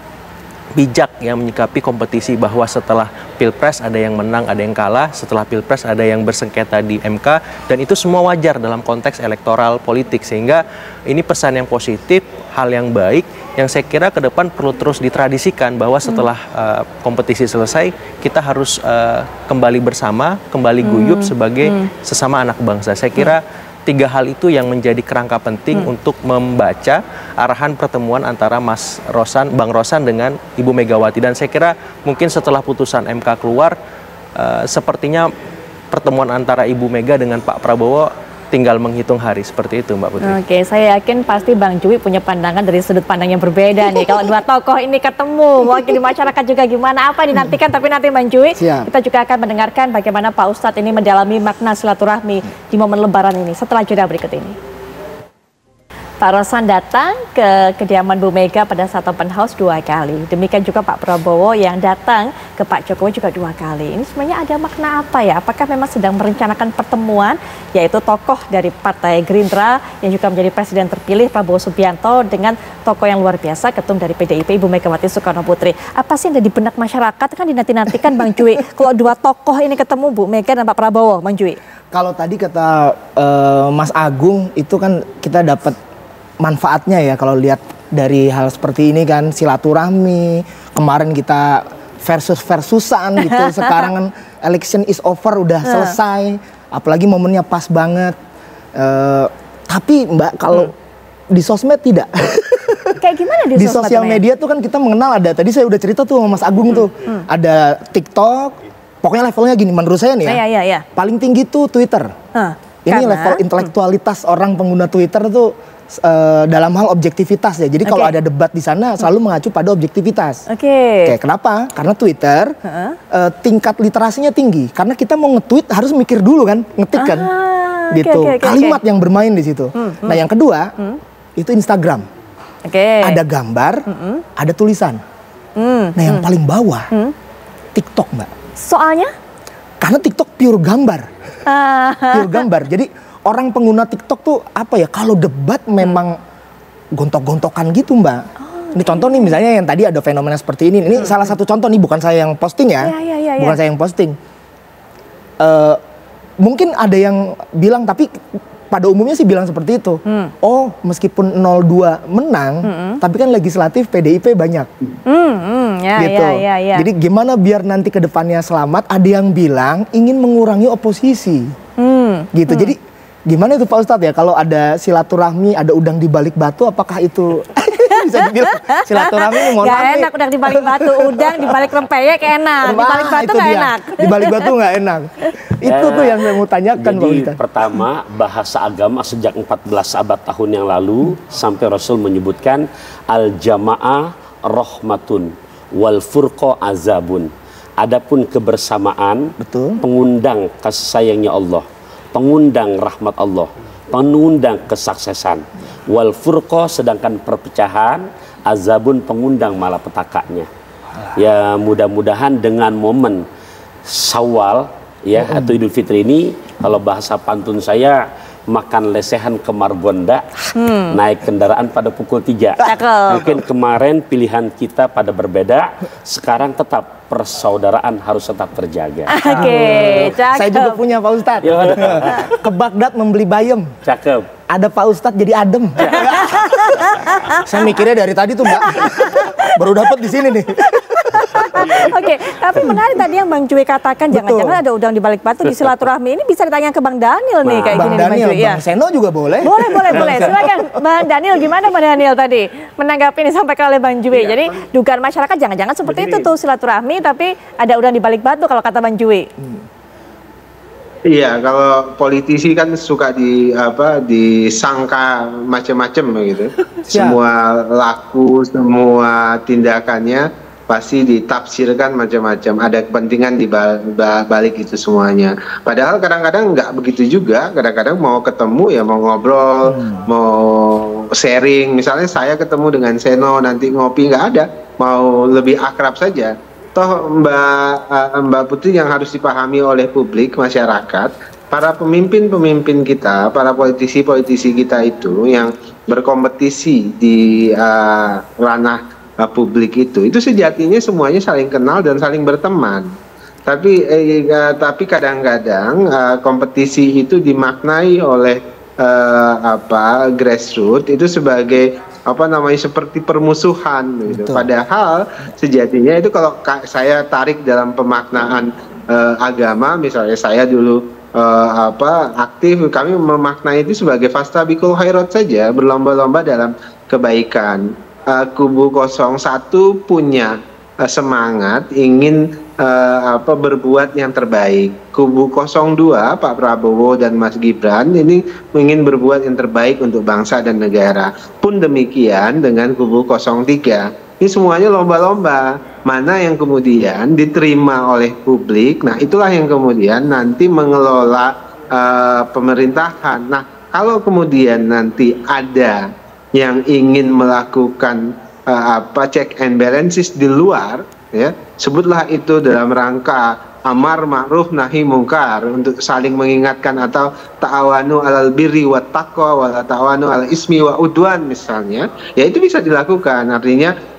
bijak ya menyikapi kompetisi, bahwa setelah Pilpres ada yang menang, ada yang kalah, setelah Pilpres ada yang bersengketa di MK, dan itu semua wajar dalam konteks elektoral politik, sehingga ini pesan yang positif, hal yang baik yang saya kira ke depan perlu terus ditradisikan, bahwa setelah kompetisi selesai kita harus kembali bersama, kembali guyup sebagai sesama anak bangsa. Saya kira tiga hal itu yang menjadi kerangka penting untuk membaca arahan pertemuan antara Bang Rosan dengan Ibu Megawati. Dan saya kira mungkin setelah putusan MK keluar, sepertinya pertemuan antara Ibu Mega dengan Pak Prabowo tinggal menghitung hari, seperti itu Mbak Putri. Oke, saya yakin pasti Bang Jui punya pandangan dari sudut pandang yang berbeda nih. Kalau dua tokoh ini ketemu, mewakili masyarakat juga gimana, apa dinantikan, tapi nanti Bang Jui, kita juga akan mendengarkan bagaimana Pak Ustadz ini mendalami makna silaturahmi di momen Lebaran ini, setelah jeda berikut ini. Pak Rosan datang ke kediaman Bu Mega pada saat open house 2 kali. Demikian juga Pak Prabowo yang datang ke Pak Jokowi juga 2 kali. Ini sebenarnya ada makna apa ya? Apakah memang sedang merencanakan pertemuan, yaitu tokoh dari Partai Gerindra yang juga menjadi presiden terpilih Prabowo Subianto dengan tokoh yang luar biasa, ketum dari PDIP Ibu Megawati Soekarno Putri. Apa sih yang ada di benak masyarakat? Kan dinanti-nantikan Bang Jui, kalau dua tokoh ini ketemu, Bu Mega dan Pak Prabowo, Bang Jui. Kalau tadi kata Mas Agung, itu kan kita dapat manfaatnya ya kalau lihat dari hal seperti ini kan, silaturahmi, kemarin kita versus-versusan gitu, sekarang kan election is over, udah selesai, apalagi momennya pas banget. Tapi Mbak, kalau di sosmed tidak. Kayak gimana di sosmed? Sosial media tuh kan kita mengenal, ada, tadi saya udah cerita tuh sama Mas Agung tuh, ada TikTok, pokoknya levelnya gini menurut saya nih ya, paling tinggi tuh Twitter. Ini level intelektualitas orang pengguna Twitter tuh dalam hal objektivitas ya. Jadi kalau ada debat di sana selalu mengacu pada objektivitas. Oke, kenapa? Karena Twitter tingkat literasinya tinggi. Karena kita mau nge-tweet harus mikir dulu kan, ngetik kan. Gitu. Kalimat yang bermain di situ. Nah, yang kedua itu Instagram. Ada gambar, ada tulisan. Nah, yang paling bawah TikTok, Mbak. Soalnya? Karena TikTok pure gambar. Pure gambar. Jadi orang pengguna TikTok tuh apa ya, kalau debat memang gontok-gontokan gitu Mbak. Ini contoh nih misalnya yang tadi ada fenomena seperti ini. Ini salah satu contoh nih, bukan saya yang posting ya. Bukan saya yang posting. Mungkin ada yang bilang, tapi pada umumnya sih bilang seperti itu. Oh, meskipun 02 menang, tapi kan legislatif PDIP banyak. Gitu. Jadi gimana biar nanti ke depannya selamat? Ada yang bilang ingin mengurangi oposisi. Gitu. Jadi gimana itu Pak Ustadz ya, kalau ada silaturahmi, ada udang di balik batu, apakah itu bisa dibilang silaturahmi? Gak enak udang di balik batu, udang di balik rempeyek enak, di balik batu gak enak. Di balik batu gak enak. Itu tuh yang saya mau tanyakan Pak Ustadz. Pertama, bahasa agama sejak 14 abad tahun yang lalu sampai Rasul menyebutkan al-jama'ah rahmatun wal furqa azabun. Adapun kebersamaan, pengundang kasih sayangnya Allah, pengundang rahmat Allah, pengundang kesuksesan. Wal furqa, sedangkan perpecahan, azabun, pengundang malapetakanya. Ya, mudah-mudahan dengan momen Syawal ya atau Idul Fitri ini, kalau bahasa pantun saya, makan lesehan ke Margonda, naik kendaraan pada pukul 3. Mungkin kemarin pilihan kita pada berbeda, sekarang tetap persaudaraan harus tetap terjaga. Saya juga punya Pak Ustadz. Ke Baghdad membeli bayam. Cakep. Ada Pak Ustadz jadi adem. Saya mikirnya dari tadi tuh Mbak. Baru dapat di sini nih. Oke, tapi menarik tadi yang Bang Jui katakan, jangan-jangan ada udang di balik batu di silaturahmi. Ini bisa ditanya ke Bang Daniel nih, kayak Bang gini Daniel, Bang Jui. Bang Seno juga boleh. Boleh. Silakan Bang Daniel, gimana Bang Daniel tadi menanggapi ini disampaikan oleh Bang Jui? Jadi dugaan masyarakat jangan-jangan seperti itu tuh silaturahmi, tapi ada udang di balik batu kalau kata Bang Jui. Iya, kalau politisi kan suka disangka macam-macam begitu. Semua laku, semua tindakannya pasti ditafsirkan macam-macam. Ada kepentingan di balik itu semuanya. Padahal kadang-kadang nggak begitu juga. Kadang-kadang mau ketemu ya mau ngobrol, mau sharing. Misalnya saya ketemu dengan Seno nanti ngopi, nggak ada. Mau lebih akrab saja. Toh Mbak Putri, yang harus dipahami oleh publik, masyarakat, para pemimpin-pemimpin kita, para politisi-politisi kita itu yang berkompetisi di ranah publik itu sejatinya semuanya saling kenal dan saling berteman. Tapi kadang-kadang kompetisi itu dimaknai oleh grassroots itu sebagai seperti permusuhan gitu. Padahal sejatinya itu kalau saya tarik dalam pemaknaan agama, misalnya saya dulu aktif, kami memaknai itu sebagai fastabiqul khairat saja, berlomba-lomba dalam kebaikan. Kubu 01 punya semangat ingin berbuat yang terbaik. Kubu 02 Pak Prabowo dan Mas Gibran ini ingin berbuat yang terbaik untuk bangsa dan negara. Pun demikian dengan kubu 03. Ini semuanya lomba-lomba. Mana yang kemudian diterima oleh publik, nah itulah yang kemudian nanti mengelola pemerintahan. Nah, kalau kemudian nanti ada yang ingin melakukan check and balances di luar, ya, sebutlah itu dalam rangka amar ma'ruf nahi mungkar, untuk saling mengingatkan, atau ta'awanu alal birri wa taqwa wa ta'awanu alal ismi wa udwan misalnya, ya itu bisa dilakukan. Artinya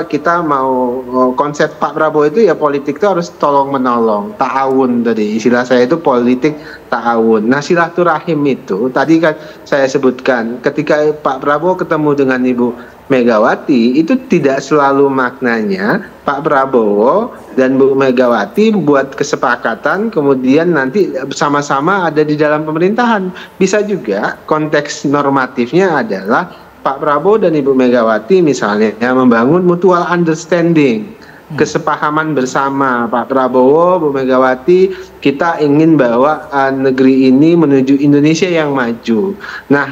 kita mau konsep Pak Prabowo itu ya politik itu harus tolong menolong, ta'awun tadi istilah saya itu politik ta'awun. Nah, silaturahim itu tadi kan saya sebutkan, ketika Pak Prabowo ketemu dengan Ibu Megawati itu tidak selalu maknanya Pak Prabowo dan Bu Megawati buat kesepakatan kemudian nanti bersama-sama ada di dalam pemerintahan. Bisa juga konteks normatifnya adalah Pak Prabowo dan Ibu Megawati misalnya membangun mutual understanding, kesepahaman bersama. Pak Prabowo, Bu Megawati, kita ingin bawa negeri ini menuju Indonesia yang maju. Nah,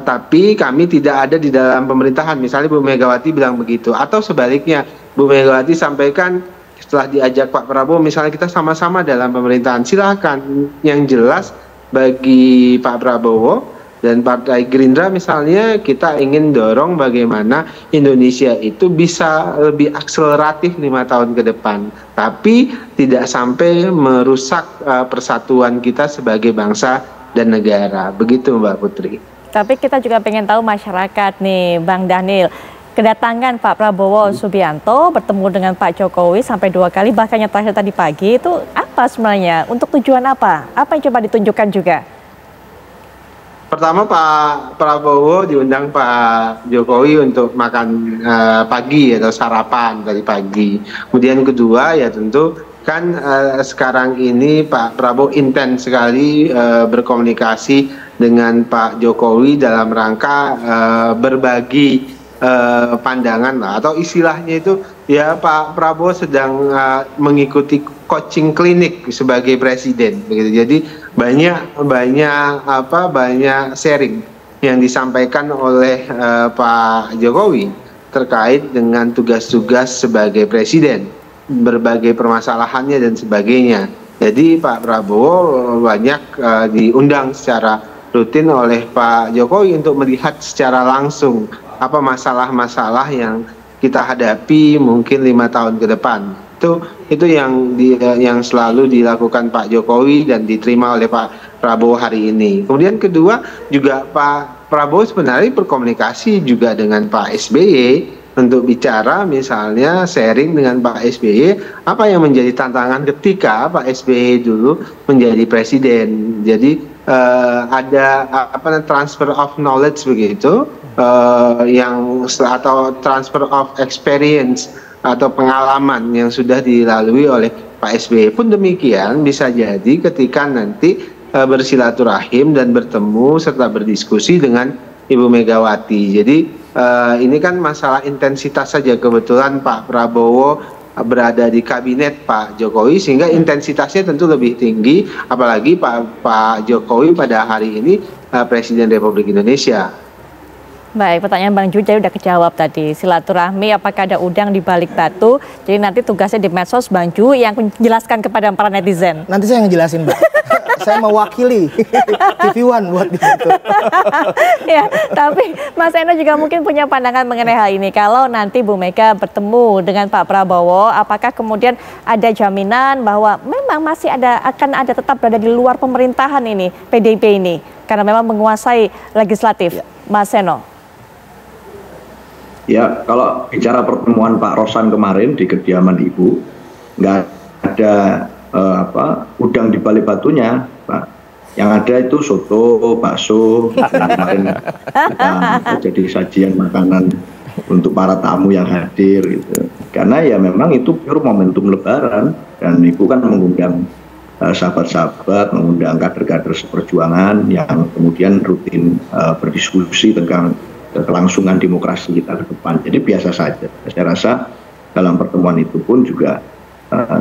tapi kami tidak ada di dalam pemerintahan. Misalnya Bu Megawati bilang begitu, atau sebaliknya Bu Megawati sampaikan setelah diajak Pak Prabowo, misalnya kita sama-sama dalam pemerintahan. Silakan. Yang jelas bagi Pak Prabowo dan Partai Gerindra misalnya, kita ingin dorong bagaimana Indonesia itu bisa lebih akseleratif 5 tahun ke depan, tapi tidak sampai merusak persatuan kita sebagai bangsa dan negara. Begitu Mbak Putri. Tapi kita juga pengen tahu masyarakat nih, Bang Daniel, kedatangan Pak Prabowo Subianto bertemu dengan Pak Jokowi sampai 2 kali, bahkan yang terakhir tadi pagi, itu apa sebenarnya? Untuk tujuan apa? Apa yang coba ditunjukkan juga? Pertama, Pak Prabowo diundang Pak Jokowi untuk makan pagi atau sarapan tadi pagi. Kemudian kedua ya tentu kan sekarang ini Pak Prabowo intens sekali berkomunikasi dengan Pak Jokowi dalam rangka berbagi pandangan lah, atau istilahnya itu ya Pak Prabowo sedang mengikuti coaching klinik sebagai presiden begitu. Jadi banyak sharing yang disampaikan oleh Pak Jokowi terkait dengan tugas-tugas sebagai presiden, berbagai permasalahannya dan sebagainya. Jadi Pak Prabowo banyak diundang secara rutin oleh Pak Jokowi untuk melihat secara langsung apa masalah-masalah yang kita hadapi mungkin 5 tahun ke depan. Itu yang selalu dilakukan Pak Jokowi dan diterima oleh Pak Prabowo hari ini. Kemudian kedua juga Pak Prabowo sebenarnya berkomunikasi juga dengan Pak SBY untuk bicara, misalnya sharing dengan Pak SBY apa yang menjadi tantangan ketika Pak SBY dulu menjadi presiden. Jadi ada transfer of knowledge begitu, atau transfer of experience atau pengalaman yang sudah dilalui oleh Pak SBY pun demikian, bisa jadi ketika nanti bersilaturahim dan bertemu serta berdiskusi dengan Ibu Megawati. Jadi ini kan masalah intensitas saja. Kebetulan Pak Prabowo berada di kabinet Pak Jokowi sehingga intensitasnya tentu lebih tinggi, apalagi Pak Jokowi pada hari ini Presiden Republik Indonesia. Baik, pertanyaan Bang Ju jadi udah kejawab tadi. Silaturahmi apakah ada udang di balik batu? Jadi nanti tugasnya di medsos Bang Ju yang menjelaskan kepada para netizen. Nanti saya ngejelasin, Mbak. Saya mewakili TV One buat gitu. Ya, tapi Mas Eno juga mungkin punya pandangan mengenai hal ini. Kalau nanti Bu Mega bertemu dengan Pak Prabowo, apakah kemudian ada jaminan bahwa memang masih akan ada tetap berada di luar pemerintahan ini, PDIP ini, karena memang menguasai legislatif, Mas Eno? Ya, kalau bicara pertemuan Pak Rosan kemarin di kediaman Ibu, nggak ada udang di balik batunya, Pak. Yang ada itu soto, bakso, dan kemarin kita jadi sajian makanan untuk para tamu yang hadir gitu. Karena ya memang itu pure momentum Lebaran, dan Ibu kan mengundang sahabat-sahabat, mengundang kader-kader seperjuangan yang kemudian rutin berdiskusi tentang kelangsungan demokrasi kita ke depan. Jadi biasa saja. Saya rasa dalam pertemuan itu pun juga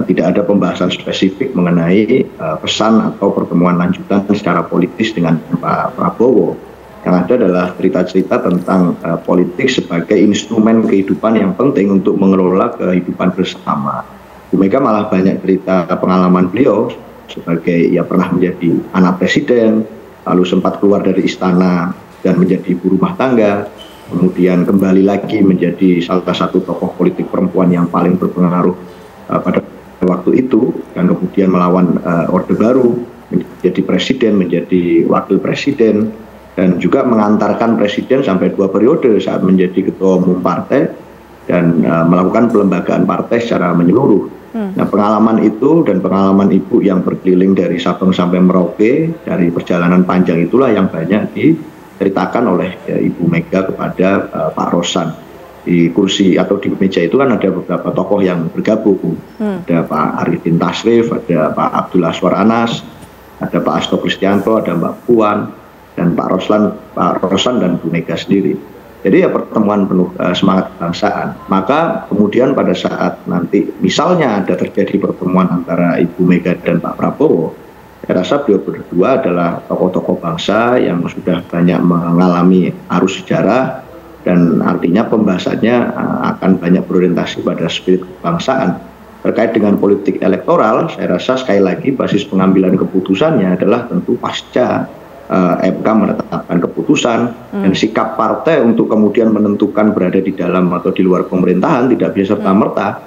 tidak ada pembahasan spesifik mengenai pesan atau pertemuan lanjutan secara politis dengan Pak Prabowo. Yang ada adalah cerita-cerita tentang politik sebagai instrumen kehidupan yang penting untuk mengelola kehidupan bersama. Bu Mega malah banyak cerita pengalaman beliau sebagai pernah menjadi anak presiden, lalu sempat keluar dari istana dan menjadi ibu rumah tangga, kemudian kembali lagi menjadi salah satu tokoh politik perempuan yang paling berpengaruh pada waktu itu, dan kemudian melawan Orde Baru, menjadi presiden, menjadi wakil presiden, dan juga mengantarkan presiden sampai 2 periode saat menjadi ketua umum partai dan melakukan pelembagaan partai secara menyeluruh. Nah, pengalaman itu dan pengalaman Ibu yang berkeliling dari Sabang sampai Merauke, dari perjalanan panjang itulah yang banyak diceritakan oleh Ibu Mega kepada Pak Rosan. Di kursi atau di meja itu kan ada beberapa tokoh yang bergabung. Ada Pak Arifin Tasrif, ada Pak Abdullah Aswar Anas, ada Pak Hasto Kristianto, ada Mbak Puan, dan Pak Rosan dan Bu Mega sendiri. Jadi ya pertemuan penuh semangat kebangsaan. Maka kemudian pada saat nanti misalnya ada terjadi pertemuan antara Ibu Mega dan Pak Prabowo, saya rasa beliau berdua adalah tokoh-tokoh bangsa yang sudah banyak mengalami arus sejarah, dan artinya pembahasannya akan banyak berorientasi pada spirit kebangsaan. Terkait dengan politik elektoral, saya rasa sekali lagi basis pengambilan keputusannya adalah tentu pasca MK menetapkan keputusan, dan sikap partai untuk kemudian menentukan berada di dalam atau di luar pemerintahan tidak bisa serta-merta.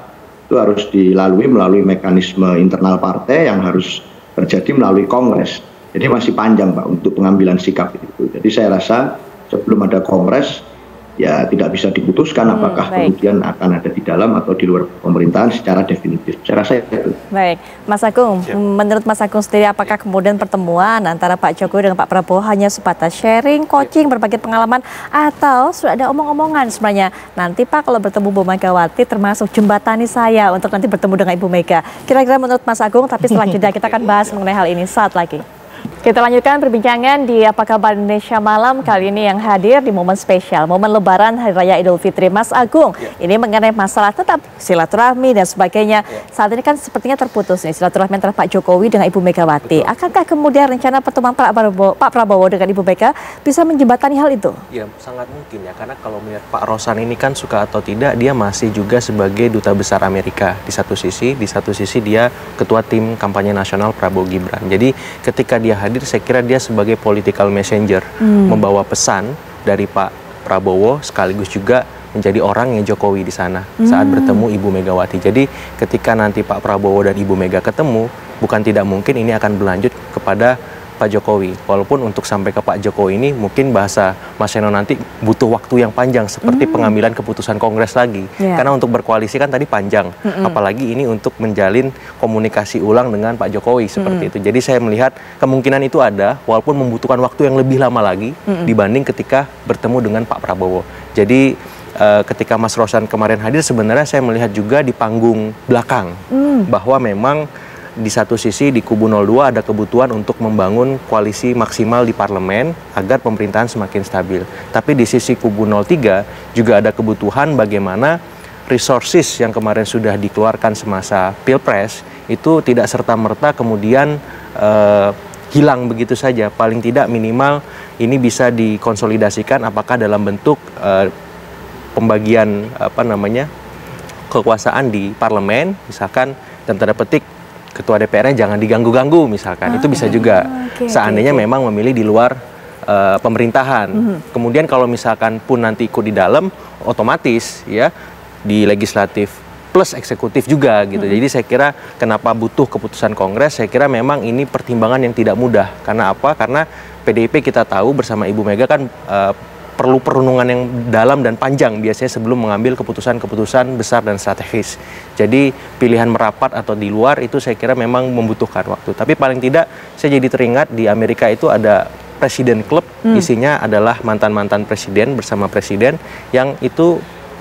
Itu harus dilalui melalui mekanisme internal partai yang harus terjadi melalui kongres. Jadi masih panjang, Pak, untuk pengambilan sikap itu. Jadi saya rasa sebelum ada kongres, ya tidak bisa diputuskan apakah kemudian akan ada di dalam atau di luar pemerintahan secara definitif. Saya rasa itu. Baik, Mas Agung, menurut Mas Agung sendiri apakah kemudian pertemuan antara Pak Jokowi dengan Pak Prabowo hanya sebatas sharing, coaching, berbagi pengalaman, atau sudah ada omong-omongan sebenarnya nanti Pak kalau bertemu Bu Megawati termasuk jembatani saya untuk nanti bertemu dengan Ibu Mega. Kira-kira menurut Mas Agung, tapi setelah jeda kita akan bahas mengenai hal ini saat lagi. Kita lanjutkan perbincangan di Apa Kabar Indonesia Malam kali ini yang hadir di momen spesial, momen Lebaran Hari Raya Idul Fitri. Mas Agung, ini mengenai masalah tetap silaturahmi dan sebagainya. Saat ini kan sepertinya terputus nih silaturahmi antara Pak Jokowi dengan Ibu Megawati. Akankah kemudian rencana pertemuan Pak Prabowo dengan Ibu Mega bisa menjembatani hal itu? Ya, sangat mungkin ya, karena kalau melihat Pak Rosan ini kan suka atau tidak, dia masih juga sebagai duta besar Amerika di satu sisi dia ketua tim kampanye nasional Prabowo Gibran. Jadi ketika dia hadir, saya kira dia sebagai political messenger, membawa pesan dari Pak Prabowo sekaligus juga menjadi orangnya Jokowi di sana saat bertemu Ibu Megawati. Jadi ketika nanti Pak Prabowo dan Ibu Mega ketemu, bukan tidak mungkin ini akan berlanjut kepada Pak Jokowi. Walaupun untuk sampai ke Pak Jokowi ini mungkin bahasa Mas Eno nanti butuh waktu yang panjang seperti pengambilan keputusan Kongres lagi. Karena untuk berkoalisi kan tadi panjang. Apalagi ini untuk menjalin komunikasi ulang dengan Pak Jokowi seperti itu. Jadi saya melihat kemungkinan itu ada walaupun membutuhkan waktu yang lebih lama lagi dibanding ketika bertemu dengan Pak Prabowo. Jadi ketika Mas Rosan kemarin hadir, sebenarnya saya melihat juga di panggung belakang bahwa memang di satu sisi di kubu 02 ada kebutuhan untuk membangun koalisi maksimal di parlemen agar pemerintahan semakin stabil. Tapi di sisi kubu 03 juga ada kebutuhan bagaimana resources yang kemarin sudah dikeluarkan semasa Pilpres itu tidak serta-merta kemudian hilang begitu saja. Paling tidak minimal ini bisa dikonsolidasikan apakah dalam bentuk pembagian kekuasaan di parlemen, misalkan dan tanda petik ketua DPR-nya jangan diganggu-ganggu misalkan, itu bisa juga seandainya memang memilih di luar pemerintahan. Kemudian kalau misalkan pun nanti ikut di dalam, otomatis ya di legislatif plus eksekutif juga gitu. Jadi saya kira kenapa butuh keputusan Kongres, saya kira memang ini pertimbangan yang tidak mudah. Karena apa? Karena PDIP kita tahu bersama Ibu Mega kan perlu perundungan yang dalam dan panjang biasanya sebelum mengambil keputusan-keputusan besar dan strategis. Jadi pilihan merapat atau di luar itu saya kira memang membutuhkan waktu. Tapi paling tidak saya jadi teringat di Amerika itu ada Presiden Club, isinya adalah mantan-mantan presiden bersama presiden yang itu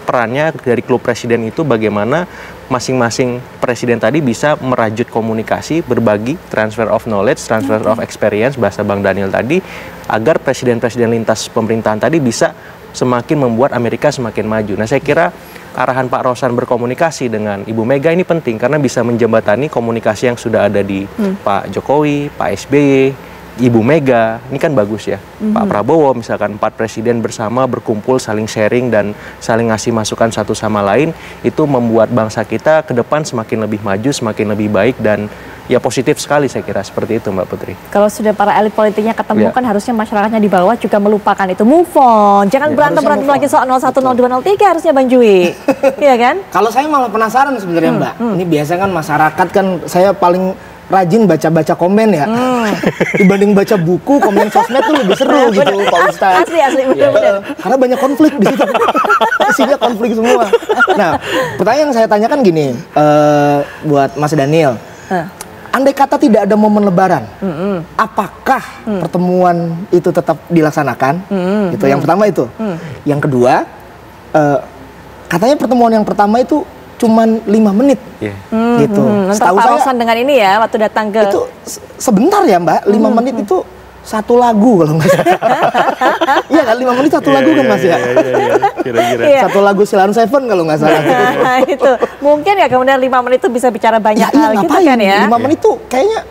perannya dari klub presiden itu bagaimana masing-masing presiden tadi bisa merajut komunikasi, berbagi, transfer of knowledge, transfer of experience, bahasa Bang Daniel tadi, agar presiden-presiden lintas pemerintahan tadi bisa semakin membuat Amerika semakin maju. Nah, saya kira arahan Pak Rosan berkomunikasi dengan Ibu Mega ini penting karena bisa menjembatani komunikasi yang sudah ada di Pak Jokowi, Pak SBY, Ibu Mega, ini kan bagus ya. Pak Prabowo misalkan 4 presiden bersama berkumpul saling sharing dan saling ngasih masukan satu sama lain, itu membuat bangsa kita ke depan semakin lebih maju, semakin lebih baik dan ya positif sekali saya kira seperti itu Mbak Putri. Kalau sudah para elit politiknya ketemu kan harusnya masyarakatnya di bawah juga melupakan itu, move on. Jangan berantem lagi soal 01, 02, 03 harusnya Bang Jui. Iya kan? Kalau saya malah penasaran sebenarnya Mbak. Ini biasanya kan masyarakat kan saya paling rajin baca-baca komen ya. Dibanding baca buku, komen sosmed tuh lebih seru gitu Pak Ustadz. Asli bener. Karena banyak konflik di situ. Isinya konflik semua. Nah, pertanyaan yang saya tanyakan gini, buat Mas Daniel. Andai kata tidak ada momen Lebaran, apakah pertemuan itu tetap dilaksanakan? Gitu. Yang pertama itu. Yang kedua, katanya pertemuan yang pertama itu cuman 5 menit, gitu. Setahu saya Rosan dengan ini ya, waktu datang ke itu sebentar ya Mbak, 5 menit itu satu lagu kalau nggak salah. Iya kan, 5 menit satu lagu kan Mas ya. Kira-kira. Satu lagu Silent Seven kalau nggak salah. Nah, itu mungkin ya kemudian 5 menit itu bisa bicara banyak hal gitu kan ya. 5 menit tuh kayaknya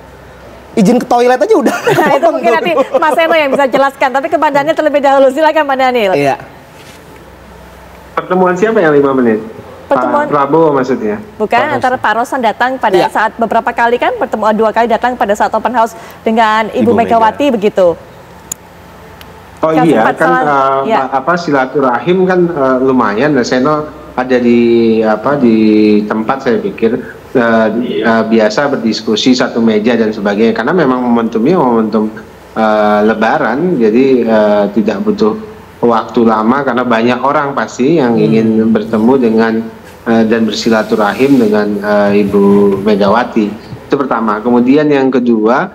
izin ke toilet aja udah. Nah, itu mungkin nanti Mas Eno yang bisa jelaskan. Tapi ke Pak Daniel terlebih dahulu, silakan Pak Daniel. Iya. Pertemuan siapa yang 5 menit? Pertemuan Pak Prabowo maksudnya? Bukan, antara Pak Rosan datang pada saat beberapa kali kan, pertemuan 2 kali datang pada saat open house dengan Ibu Megawati begitu. Oh iya, kan silaturahim kan lumayan. Seno ada di tempat saya pikir biasa berdiskusi satu meja dan sebagainya. Karena memang momentumnya momentum Lebaran, jadi tidak butuh waktu lama karena banyak orang pasti yang ingin bertemu dengan dan bersilaturahim dengan Ibu Megawati. Itu pertama. Kemudian yang kedua,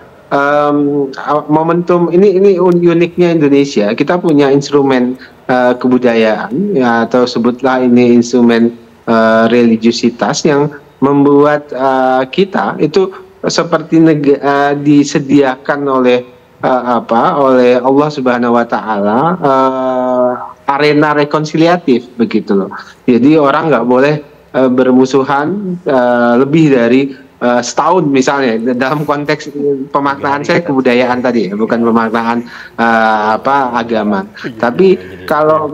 momentum ini uniknya Indonesia. Kita punya instrumen kebudayaan atau sebutlah ini instrumen religiusitas yang membuat kita itu seperti disediakan oleh Allah Subhanahu wa taala arena rekonsiliatif begitu loh. Jadi orang nggak boleh bermusuhan lebih dari setahun misalnya, dalam konteks pemaknaan saya kebudayaan tadi ya, bukan pemaknaan agama. Tapi kalau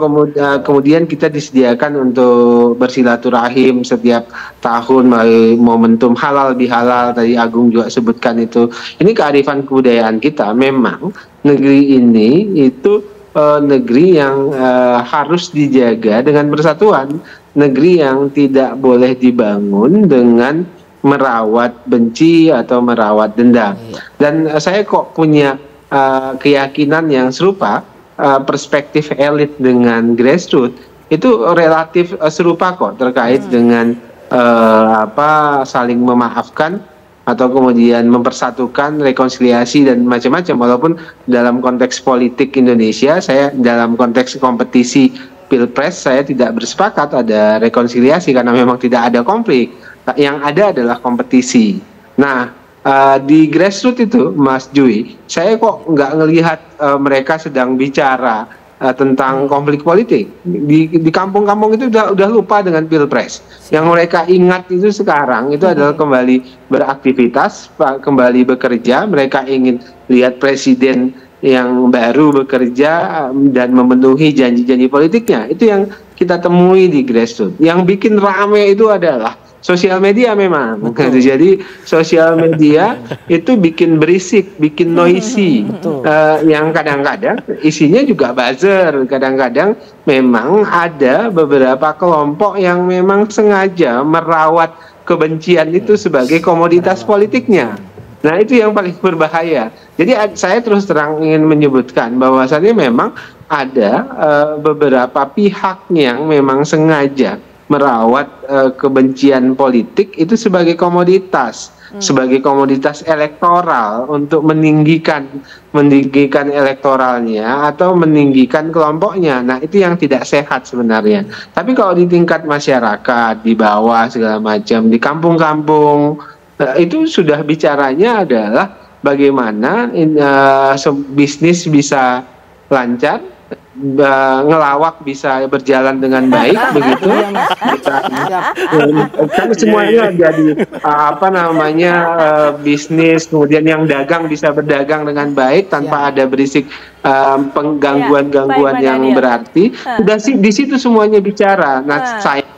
kemudian kita disediakan untuk bersilaturahim setiap tahun melalui momentum halal bihalal, tadi Agung juga sebutkan itu. Ini kearifan kebudayaan kita. Memang negeri ini itu negeri yang harus dijaga dengan persatuan, negeri yang tidak boleh dibangun dengan merawat benci atau merawat dendam. Dan saya kok punya keyakinan yang serupa, perspektif elit dengan grassroots itu relatif serupa kok terkait dengan saling memaafkan atau kemudian mempersatukan, rekonsiliasi dan macam-macam. Walaupun dalam konteks politik Indonesia, saya dalam konteks kompetisi Pilpres saya tidak bersepakat ada rekonsiliasi karena memang tidak ada konflik. Yang ada adalah kompetisi. Nah, di grassroots itu, Mas Jui, saya kok nggak ngelihat mereka sedang bicara tentang konflik politik. Di kampung-kampung itu udah lupa dengan Pilpres. Yang mereka ingat itu sekarang itu adalah kembali beraktivitas, kembali bekerja. Mereka ingin lihat presiden yang baru bekerja dan memenuhi janji-janji politiknya. Itu yang kita temui di grassroots. Yang bikin rame itu adalah sosial media memang. Jadi sosial media itu bikin berisik, bikin noisy. Yang kadang-kadang isinya juga buzzer. Kadang-kadang memang ada beberapa kelompok yang memang sengaja merawat kebencian itu sebagai komoditas politiknya. Nah, itu yang paling berbahaya. Jadi saya terus terang ingin menyebutkan bahwasannya memang ada beberapa pihak yang memang sengaja merawat kebencian politik itu sebagai komoditas, sebagai komoditas elektoral untuk meninggikan elektoralnya atau meninggikan kelompoknya. Nah, itu yang tidak sehat sebenarnya. Tapi kalau di tingkat masyarakat, di bawah segala macam, di kampung-kampung, itu sudah bicaranya adalah bagaimana bisnis bisa lancar, ngelawak bisa berjalan dengan baik, begitu. Kan semuanya jadi bisnis, kemudian yang dagang bisa berdagang dengan baik tanpa ada berisik penggangguan-gangguan yang berarti. Udah sih di situ semuanya bicara. Nah, saya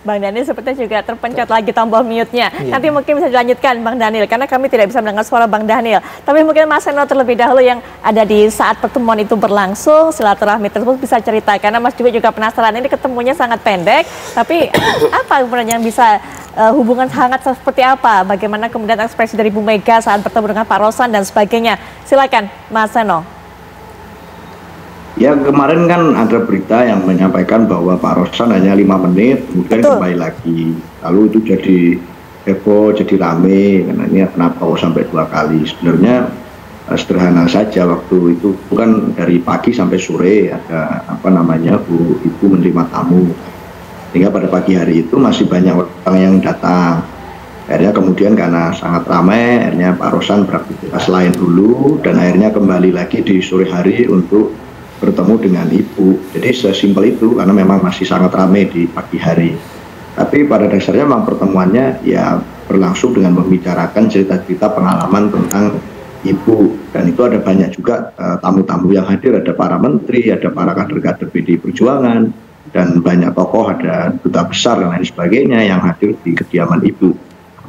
Bang Daniel sepertinya juga terpencet lagi tombol mute-nya. Nanti mungkin bisa dilanjutkan Bang Daniel, karena kami tidak bisa mendengar suara Bang Daniel. Tapi mungkin Mas Seno terlebih dahulu yang ada di saat pertemuan itu berlangsung, silaturahmi tersebut bisa cerita. Karena Mas juga penasaran, ini ketemunya sangat pendek, tapi apa kemudian yang bisa hubungan hangat seperti apa? Bagaimana kemudian ekspresi dari Bu Mega saat bertemu dengan Pak Rosan dan sebagainya? Silakan Mas Seno. Ya, kemarin kan ada berita yang menyampaikan bahwa Pak Rosan hanya 5 menit, kemudian kembali lagi. Lalu itu jadi heboh, jadi rame, karena ini kenapa sampai 2 kali. Sebenarnya sederhana saja, waktu itu bukan dari pagi sampai sore ada Bu Ibu menerima tamu. Sehingga pada pagi hari itu masih banyak orang yang datang. Akhirnya kemudian karena sangat ramai, akhirnya Pak Rosan beraktivitas lain dulu, dan akhirnya kembali lagi di sore hari untuk bertemu dengan Ibu. Jadi sesimpel itu, karena memang masih sangat ramai di pagi hari. Tapi pada dasarnya memang pertemuannya ya berlangsung dengan membicarakan cerita-cerita pengalaman tentang Ibu. Dan itu ada banyak juga tamu-tamu yang hadir, ada para menteri, ada para kader-kader PDI Perjuangan, dan banyak tokoh, ada duta besar dan lain sebagainya yang hadir di kediaman Ibu.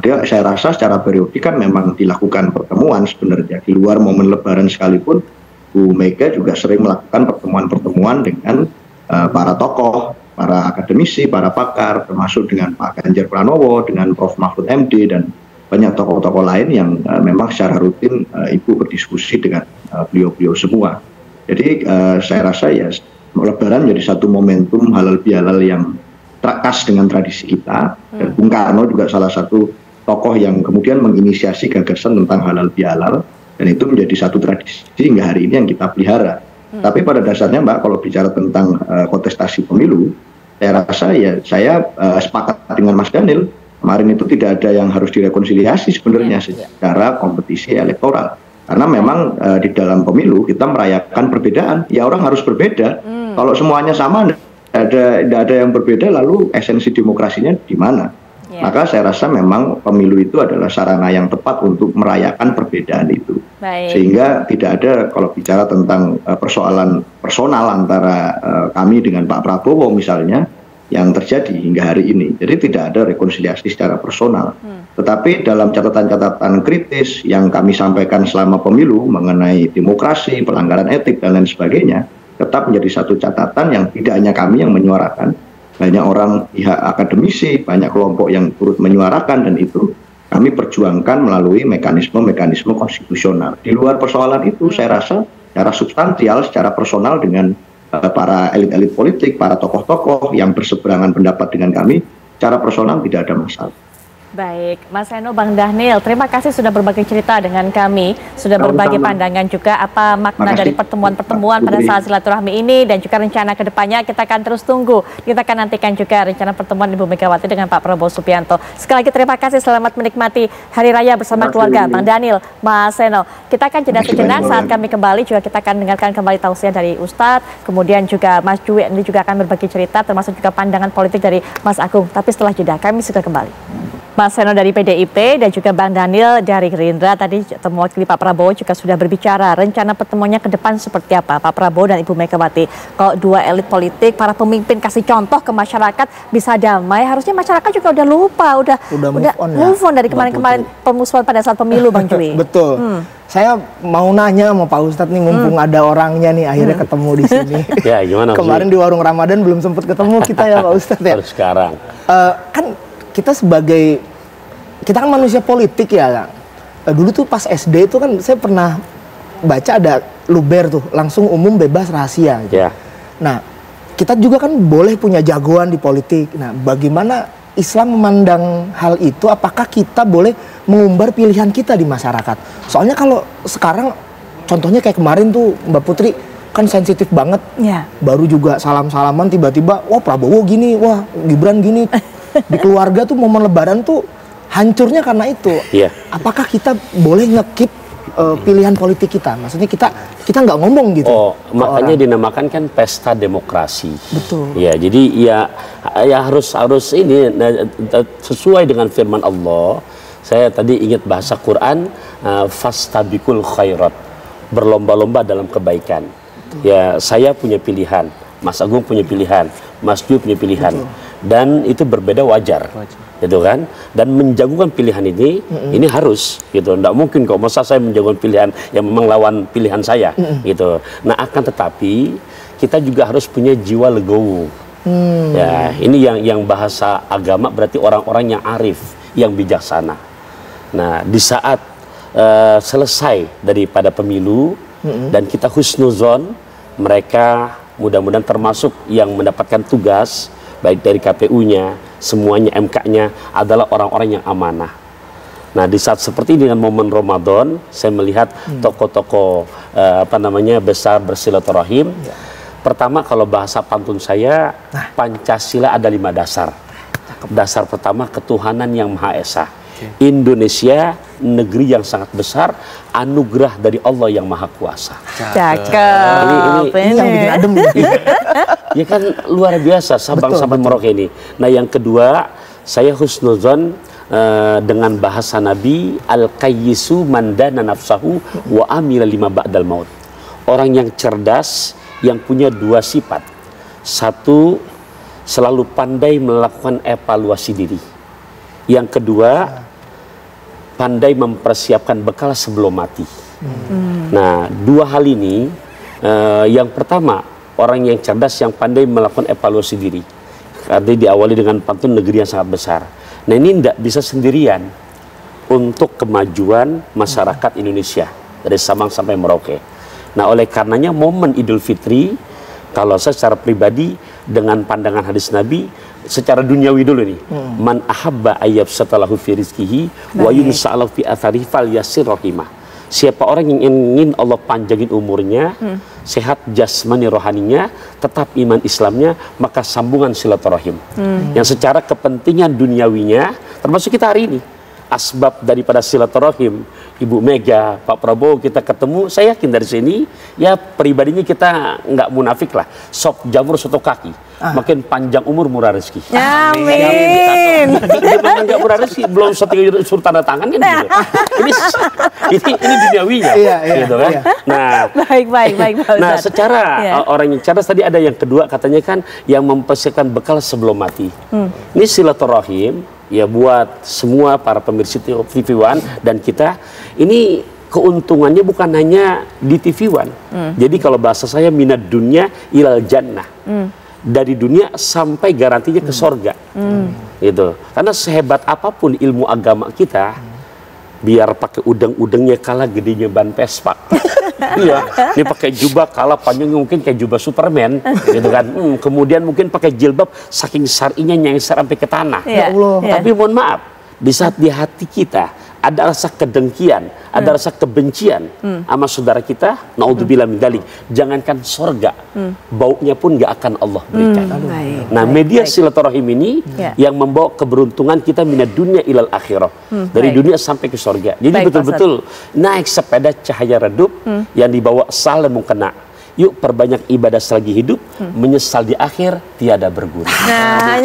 Jadi saya rasa secara periodik kan memang dilakukan pertemuan sebenarnya. Di luar momen Lebaran sekalipun, Bu Mega juga sering melakukan pertemuan-pertemuan dengan para tokoh, para akademisi, para pakar, termasuk dengan Pak Ganjar Pranowo, dengan Prof. Mahfud MD, dan banyak tokoh-tokoh lain yang memang secara rutin Ibu berdiskusi dengan beliau-beliau semua. Jadi saya rasa ya Lebaran menjadi satu momentum halal bihalal yang khas dengan tradisi kita. Dan Bung Karno juga salah satu tokoh yang kemudian menginisiasi gagasan tentang halal bihalal. Dan itu menjadi satu tradisi hingga hari ini yang kita pelihara. Tapi pada dasarnya Mbak, kalau bicara tentang kontestasi pemilu, saya rasa ya saya sepakat dengan Mas Daniel. Kemarin itu tidak ada yang harus direkonsiliasi sebenarnya secara kompetisi elektoral. Karena memang di dalam pemilu kita merayakan perbedaan. Ya orang harus berbeda. Kalau semuanya sama, tidak ada yang berbeda, lalu esensi demokrasinya di mana? Maka saya rasa memang pemilu itu adalah sarana yang tepat untuk merayakan perbedaan itu. Sehingga tidak ada, kalau bicara tentang persoalan personal antara kami dengan Pak Prabowo misalnya, yang terjadi hingga hari ini. Jadi tidak ada rekonsiliasi secara personal. Tetapi dalam catatan-catatan kritis yang kami sampaikan selama pemilu mengenai demokrasi, pelanggaran etik, dan lain sebagainya, tetap menjadi satu catatan yang tidak hanya kami yang menyuarakan, banyak orang pihak akademisi, banyak kelompok yang turut menyuarakan, dan itu kami perjuangkan melalui mekanisme-mekanisme konstitusional. Di luar persoalan itu, saya rasa secara substansial, secara personal dengan para elit-elit politik, para tokoh-tokoh yang berseberangan pendapat dengan kami, secara personal tidak ada masalah. Baik, Mas Seno, Bang Dhanil, terima kasih sudah berbagi cerita dengan kami, sudah berbagi pandangan juga apa makna dari pertemuan-pertemuan pada saat silaturahmi ini dan juga rencana kedepannya. Kita akan terus tunggu, kita akan nantikan juga rencana pertemuan Ibu Megawati dengan Pak Prabowo Subianto. Sekali lagi terima kasih, selamat menikmati Hari Raya bersama keluarga, Bang Dhanil, Mas Seno. Kita akan jeda sejenak, saat kami kembali juga kita akan dengarkan kembali tausiah dari Ustadz, kemudian juga Mas Jui ini juga akan berbagi cerita, termasuk juga pandangan politik dari Mas Agung. Tapi setelah jeda, kami sudah kembali. Mas Seno dari PDIP dan juga Bang Dhanil dari Gerindra, tadi mewakili Pak Prabowo juga sudah berbicara rencana pertemuannya ke depan seperti apa, Pak Prabowo dan Ibu Megawati. Kalau dua elit politik, para pemimpin kasih contoh ke masyarakat bisa damai, harusnya masyarakat juga udah lupa, udah move on dari kemarin-kemarin pemusuhan pada saat pemilu, Bang Jui. Betul. Saya mau nanya sama Pak Ustadz nih, mumpung ada orangnya nih, akhirnya ketemu di sini. Ya, gimana? Kemarin di warung Ramadan belum sempat ketemu kita ya Pak Ustadz ya. Harus sekarang. Kan kita kan manusia politik ya. Dulu tuh pas SD itu kan saya pernah baca ada luber tuh, langsung umum bebas rahasia gitu. Ya. Nah, kita juga kan boleh punya jagoan di politik. Nah, bagaimana Islam memandang hal itu? Apakah kita boleh mengumbar pilihan kita di masyarakat? Soalnya kalau sekarang contohnya kayak kemarin tuh Mbak Putri kan sensitif banget. Ya. Baru juga salam-salaman tiba-tiba wah Prabowo gini, wah Gibran gini. Di keluarga tuh momen lebaran tuh hancurnya karena itu. Iya. Apakah kita boleh ngekip pilihan politik kita? Maksudnya kita nggak ngomong gitu. Oh, makanya dinamakan kan pesta demokrasi. Betul. Ya, jadi ya harus ini sesuai dengan firman Allah. Saya tadi ingat bahasa Quran, fastabiqul khairat, berlomba-lomba dalam kebaikan. Betul. Ya, saya punya pilihan, Mas Agung punya pilihan, Mas Ju punya pilihan. Betul. Dan itu berbeda wajar. Gitu kan, dan menjagokan pilihan ini harus gitu, nggak mungkin kok masa saya menjagokan pilihan yang memang lawan pilihan saya gitu. Nah, akan tetapi kita juga harus punya jiwa legowo. Ya, ini yang bahasa agama berarti orang-orang yang arif, yang bijaksana. Nah, di saat selesai daripada pemilu dan kita husnuzon, mereka mudah-mudahan termasuk yang mendapatkan tugas baik dari KPU-nya, semuanya MK-nya adalah orang-orang yang amanah. Nah, di saat seperti ini dengan momen Ramadan, saya melihat tokoh-tokoh besar bersilaturahim. Ya. Pertama, kalau bahasa pantun saya, Pancasila ada 5 dasar. Dasar pertama, ketuhanan yang Maha Esa. Indonesia negeri yang sangat besar, anugerah dari Allah yang Maha Kuasa. Cakep. Ini yang bikin adem. Ya kan luar biasa Sabang sampai Merauke ini. Nah, yang kedua, saya husnuzon dengan bahasa Nabi, al-qayyisu mandana nafsahu wa amila lima ba'dal maut. Orang yang cerdas yang punya 2 sifat. 1, selalu pandai melakukan evaluasi diri. Yang kedua, pandai mempersiapkan bekal sebelum mati. Nah, 2 hal ini, yang pertama, orang yang cerdas yang pandai melakukan evaluasi diri. Karena diawali dengan pantun negeri yang sangat besar. Nah, ini tidak bisa sendirian untuk kemajuan masyarakat Indonesia dari Sabang sampai Merauke. Nah, oleh karenanya momen Idul Fitri, kalau saya secara pribadi dengan pandangan hadis Nabi, secara duniawi dulu nih, man ahabba ayyab satalahu fi rizkihi wa yunsa'alahu fi atharihi fal yasir rahimah. Siapa orang yang ingin Allah panjangin umurnya, sehat jasmani rohaninya, tetap iman Islamnya, maka sambungan silaturahim. Yang secara kepentingan duniawinya, termasuk kita hari ini, asbab daripada silaturahim, Ibu Mega, Pak Prabowo kita ketemu, saya yakin dari sini, ya pribadinya kita nggak munafik lah, sop jamur soto kaki, makin panjang umur murah rezeki. Amin. Nggak murah rezeki, belum suruh tanda tangan kan gitu. Ini duniawinya, gitu kan. Nah, baik. Nah, secara orang yang cerdas tadi ada yang kedua katanya kan, yang mempersiapkan bekal sebelum mati. Ini silaturahim. Ya, buat semua para pemirsa TV One dan kita, ini keuntungannya bukan hanya di TV One. Jadi kalau bahasa saya minat dunia ilal jannah. Dari dunia sampai garantinya ke sorga. Gitu. Karena sehebat apapun ilmu agama kita, biar pakai udang-udangnya kalah gedenya ban Vespa. Iya, ini pakai jubah kalah panjangnya mungkin kayak jubah Superman, gitu kan. Kemudian mungkin pakai jilbab saking syar'inya nyengser sampai ke tanah. Ya Allah. Tapi mohon maaf, Di saat di hati kita ada rasa kedengkian, ada rasa kebencian sama saudara kita, naudzubillah min dzalik. Jangankan sorga, baunya pun gak akan Allah berikan. Nah, media silaturahim ini yang membawa keberuntungan kita minat dunia ilal akhirah, dari dunia sampai ke sorga. Jadi betul-betul naik sepeda cahaya redup yang dibawa sal dan mukena. Yuk perbanyak ibadah selagi hidup, menyesal di akhir tiada berguna. Nah,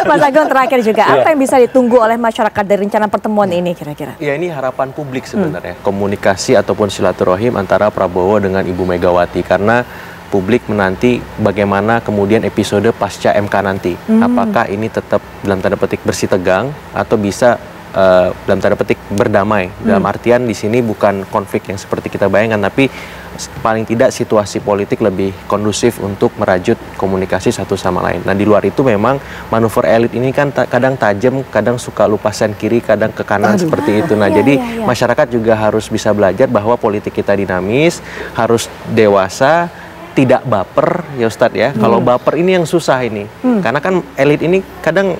Mas Agung terakhir juga, apa yang bisa ditunggu oleh masyarakat dari rencana pertemuan ini kira-kira? Ya, ini harapan publik sebenarnya, komunikasi ataupun silaturahim antara Prabowo dengan Ibu Megawati, karena publik menanti bagaimana kemudian episode pasca MK nanti. Apakah ini tetap dalam tanda petik bersih tegang atau bisa dalam tanda petik berdamai. Dalam artian di sini bukan konflik yang seperti kita bayangkan, tapi paling tidak situasi politik lebih kondusif untuk merajut komunikasi satu sama lain. Nah, di luar itu memang manuver elit ini kan kadang tajam, kadang suka lupa sen kiri, kadang ke kanan seperti itu. Nah, jadi masyarakat juga harus bisa belajar bahwa politik kita dinamis, harus dewasa, tidak baper ya Ustadz ya. Kalau baper ini yang susah ini. Karena kan elit ini kadang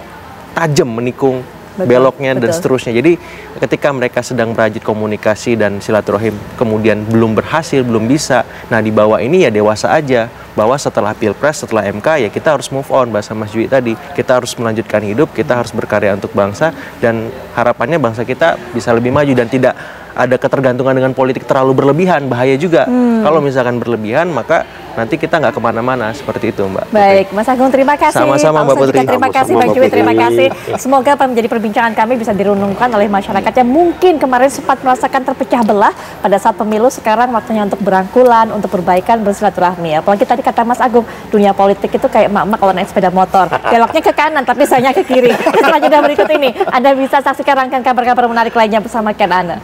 tajam menikung beloknya dan seterusnya. Jadi ketika mereka sedang merajut komunikasi dan silaturahim kemudian belum berhasil, belum bisa, nah di bawah ini ya dewasa aja, bahwa setelah Pilpres, setelah MK ya kita harus move on, bahasa Mas Jui tadi, kita harus melanjutkan hidup, kita harus berkarya untuk bangsa, dan harapannya bangsa kita bisa lebih maju dan tidak ada ketergantungan dengan politik terlalu berlebihan, bahaya juga. Kalau misalkan berlebihan maka nanti kita nggak kemana-mana, seperti itu Mbak. Baik, Mas Agung terima kasih. Sama-sama Mbak Putri. Terima kasih Bang Jui, terima kasih. Semoga apa menjadi perbincangan kami bisa dirunungkan oleh masyarakat yang mungkin kemarin sempat merasakan terpecah belah pada saat pemilu. Sekarang waktunya untuk berangkulan, untuk berbaikan, bersilaturahmi. Apalagi tadi kata Mas Agung, dunia politik itu kayak emak-emak kalau naik sepeda motor. Beloknya ke kanan tapi sayanya ke kiri. Setelah jeda berikut ini, Anda bisa saksikan rangkaian kabar-kabar menarik lainnya bersama Ken Ana.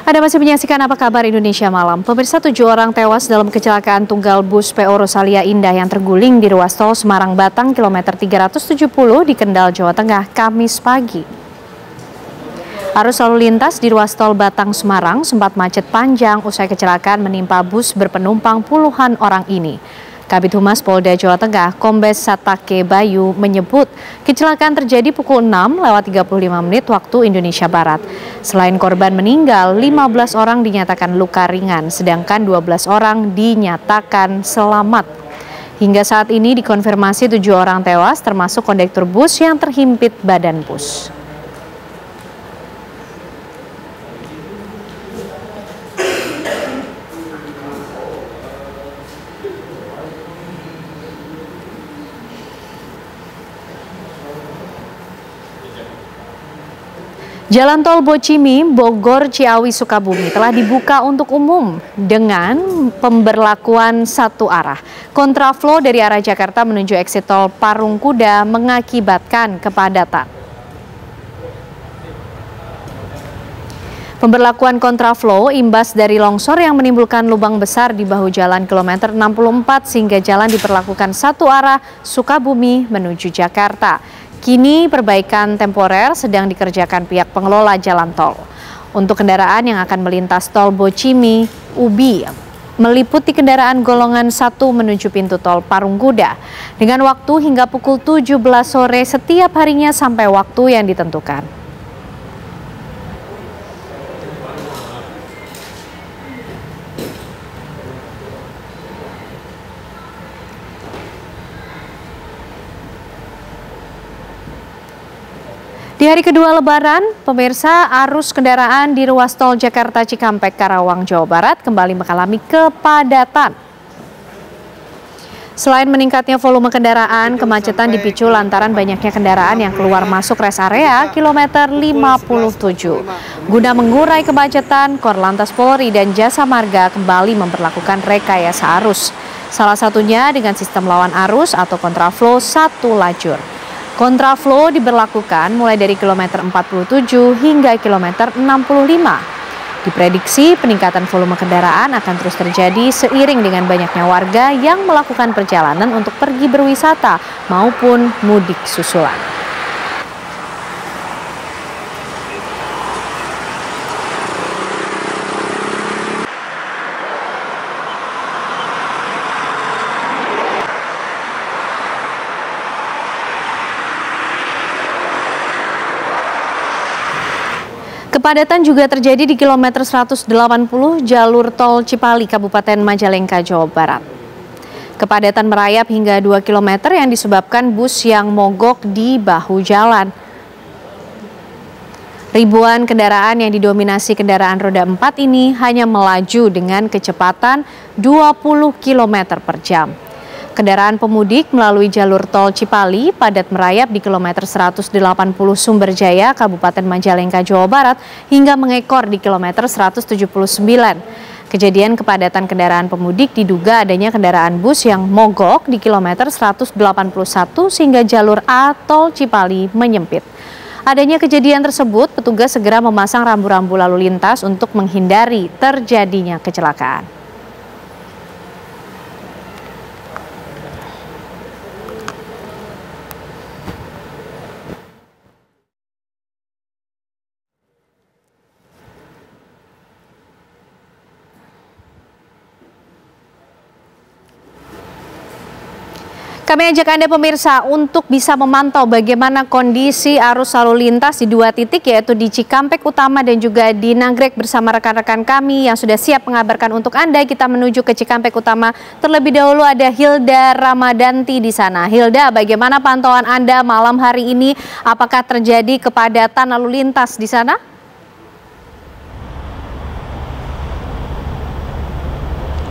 Anda masih menyaksikan Apa Kabar Indonesia Malam. Pemirsa, 7 orang tewas dalam kecelakaan tunggal bus PO Rosalia Indah yang terguling di ruas tol Semarang-Batang kilometer 370 di Kendal, Jawa Tengah, Kamis pagi. Arus lalu lintas di ruas tol Batang-Semarang sempat macet panjang usai kecelakaan menimpa bus berpenumpang puluhan orang ini. Kabid Humas Polda Jawa Tengah, Kombes Satake Bayu menyebut kecelakaan terjadi pukul 6:35 waktu Indonesia Barat. Selain korban meninggal, 15 orang dinyatakan luka ringan, sedangkan 12 orang dinyatakan selamat. Hingga saat ini dikonfirmasi 7 orang tewas termasuk kondektur bus yang terhimpit badan bus. Jalan tol Bocimi, Bogor, Ciawi, Sukabumi telah dibuka untuk umum dengan pemberlakuan satu arah. Kontraflow dari arah Jakarta menuju eksit tol Parungkuda mengakibatkan kepadatan. Pemberlakuan kontraflow imbas dari longsor yang menimbulkan lubang besar di bahu jalan kilometer 64 sehingga jalan diperlakukan satu arah Sukabumi menuju Jakarta. Kini perbaikan temporer sedang dikerjakan pihak pengelola jalan tol. Untuk kendaraan yang akan melintas tol Bocimi, Ubi, meliputi kendaraan golongan 1 menuju pintu tol Parungkuda dengan waktu hingga pukul 17 sore setiap harinya sampai waktu yang ditentukan. Di hari kedua Lebaran, pemirsa, arus kendaraan di ruas tol Jakarta Cikampek Karawang, Jawa Barat kembali mengalami kepadatan. Selain meningkatnya volume kendaraan, kemacetan dipicu lantaran banyaknya kendaraan yang keluar masuk rest area kilometer 57. Guna mengurai kemacetan, Korlantas Polri dan Jasa Marga kembali memperlakukan rekayasa arus. Salah satunya dengan sistem lawan arus atau kontraflow satu lajur. Kontraflow diberlakukan mulai dari kilometer 47 hingga kilometer 65. Diprediksi peningkatan volume kendaraan akan terus terjadi seiring dengan banyaknya warga yang melakukan perjalanan untuk pergi berwisata maupun mudik susulan. Kepadatan juga terjadi di kilometer 180 jalur tol Cipali, Kabupaten Majalengka, Jawa Barat. Kepadatan merayap hingga 2 km yang disebabkan bus yang mogok di bahu jalan. Ribuan kendaraan yang didominasi kendaraan roda 4 ini hanya melaju dengan kecepatan 20 km per jam. Kendaraan pemudik melalui jalur tol Cipali padat merayap di kilometer 180 Sumberjaya, Kabupaten Majalengka, Jawa Barat hingga mengekor di kilometer 179. Kejadian kepadatan kendaraan pemudik diduga adanya kendaraan bus yang mogok di kilometer 181 sehingga jalur A tol Cipali menyempit. Adanya kejadian tersebut, petugas segera memasang rambu-rambu lalu lintas untuk menghindari terjadinya kecelakaan. Kami ajak Anda pemirsa untuk bisa memantau bagaimana kondisi arus lalu lintas di 2 titik, yaitu di Cikampek Utama dan juga di Nagrek bersama rekan-rekan kami yang sudah siap mengabarkan untuk Anda. Kita menuju ke Cikampek Utama. Terlebih dahulu ada Hilda Ramadanti di sana. Hilda, bagaimana pantauan Anda malam hari ini? Apakah terjadi kepadatan lalu lintas di sana?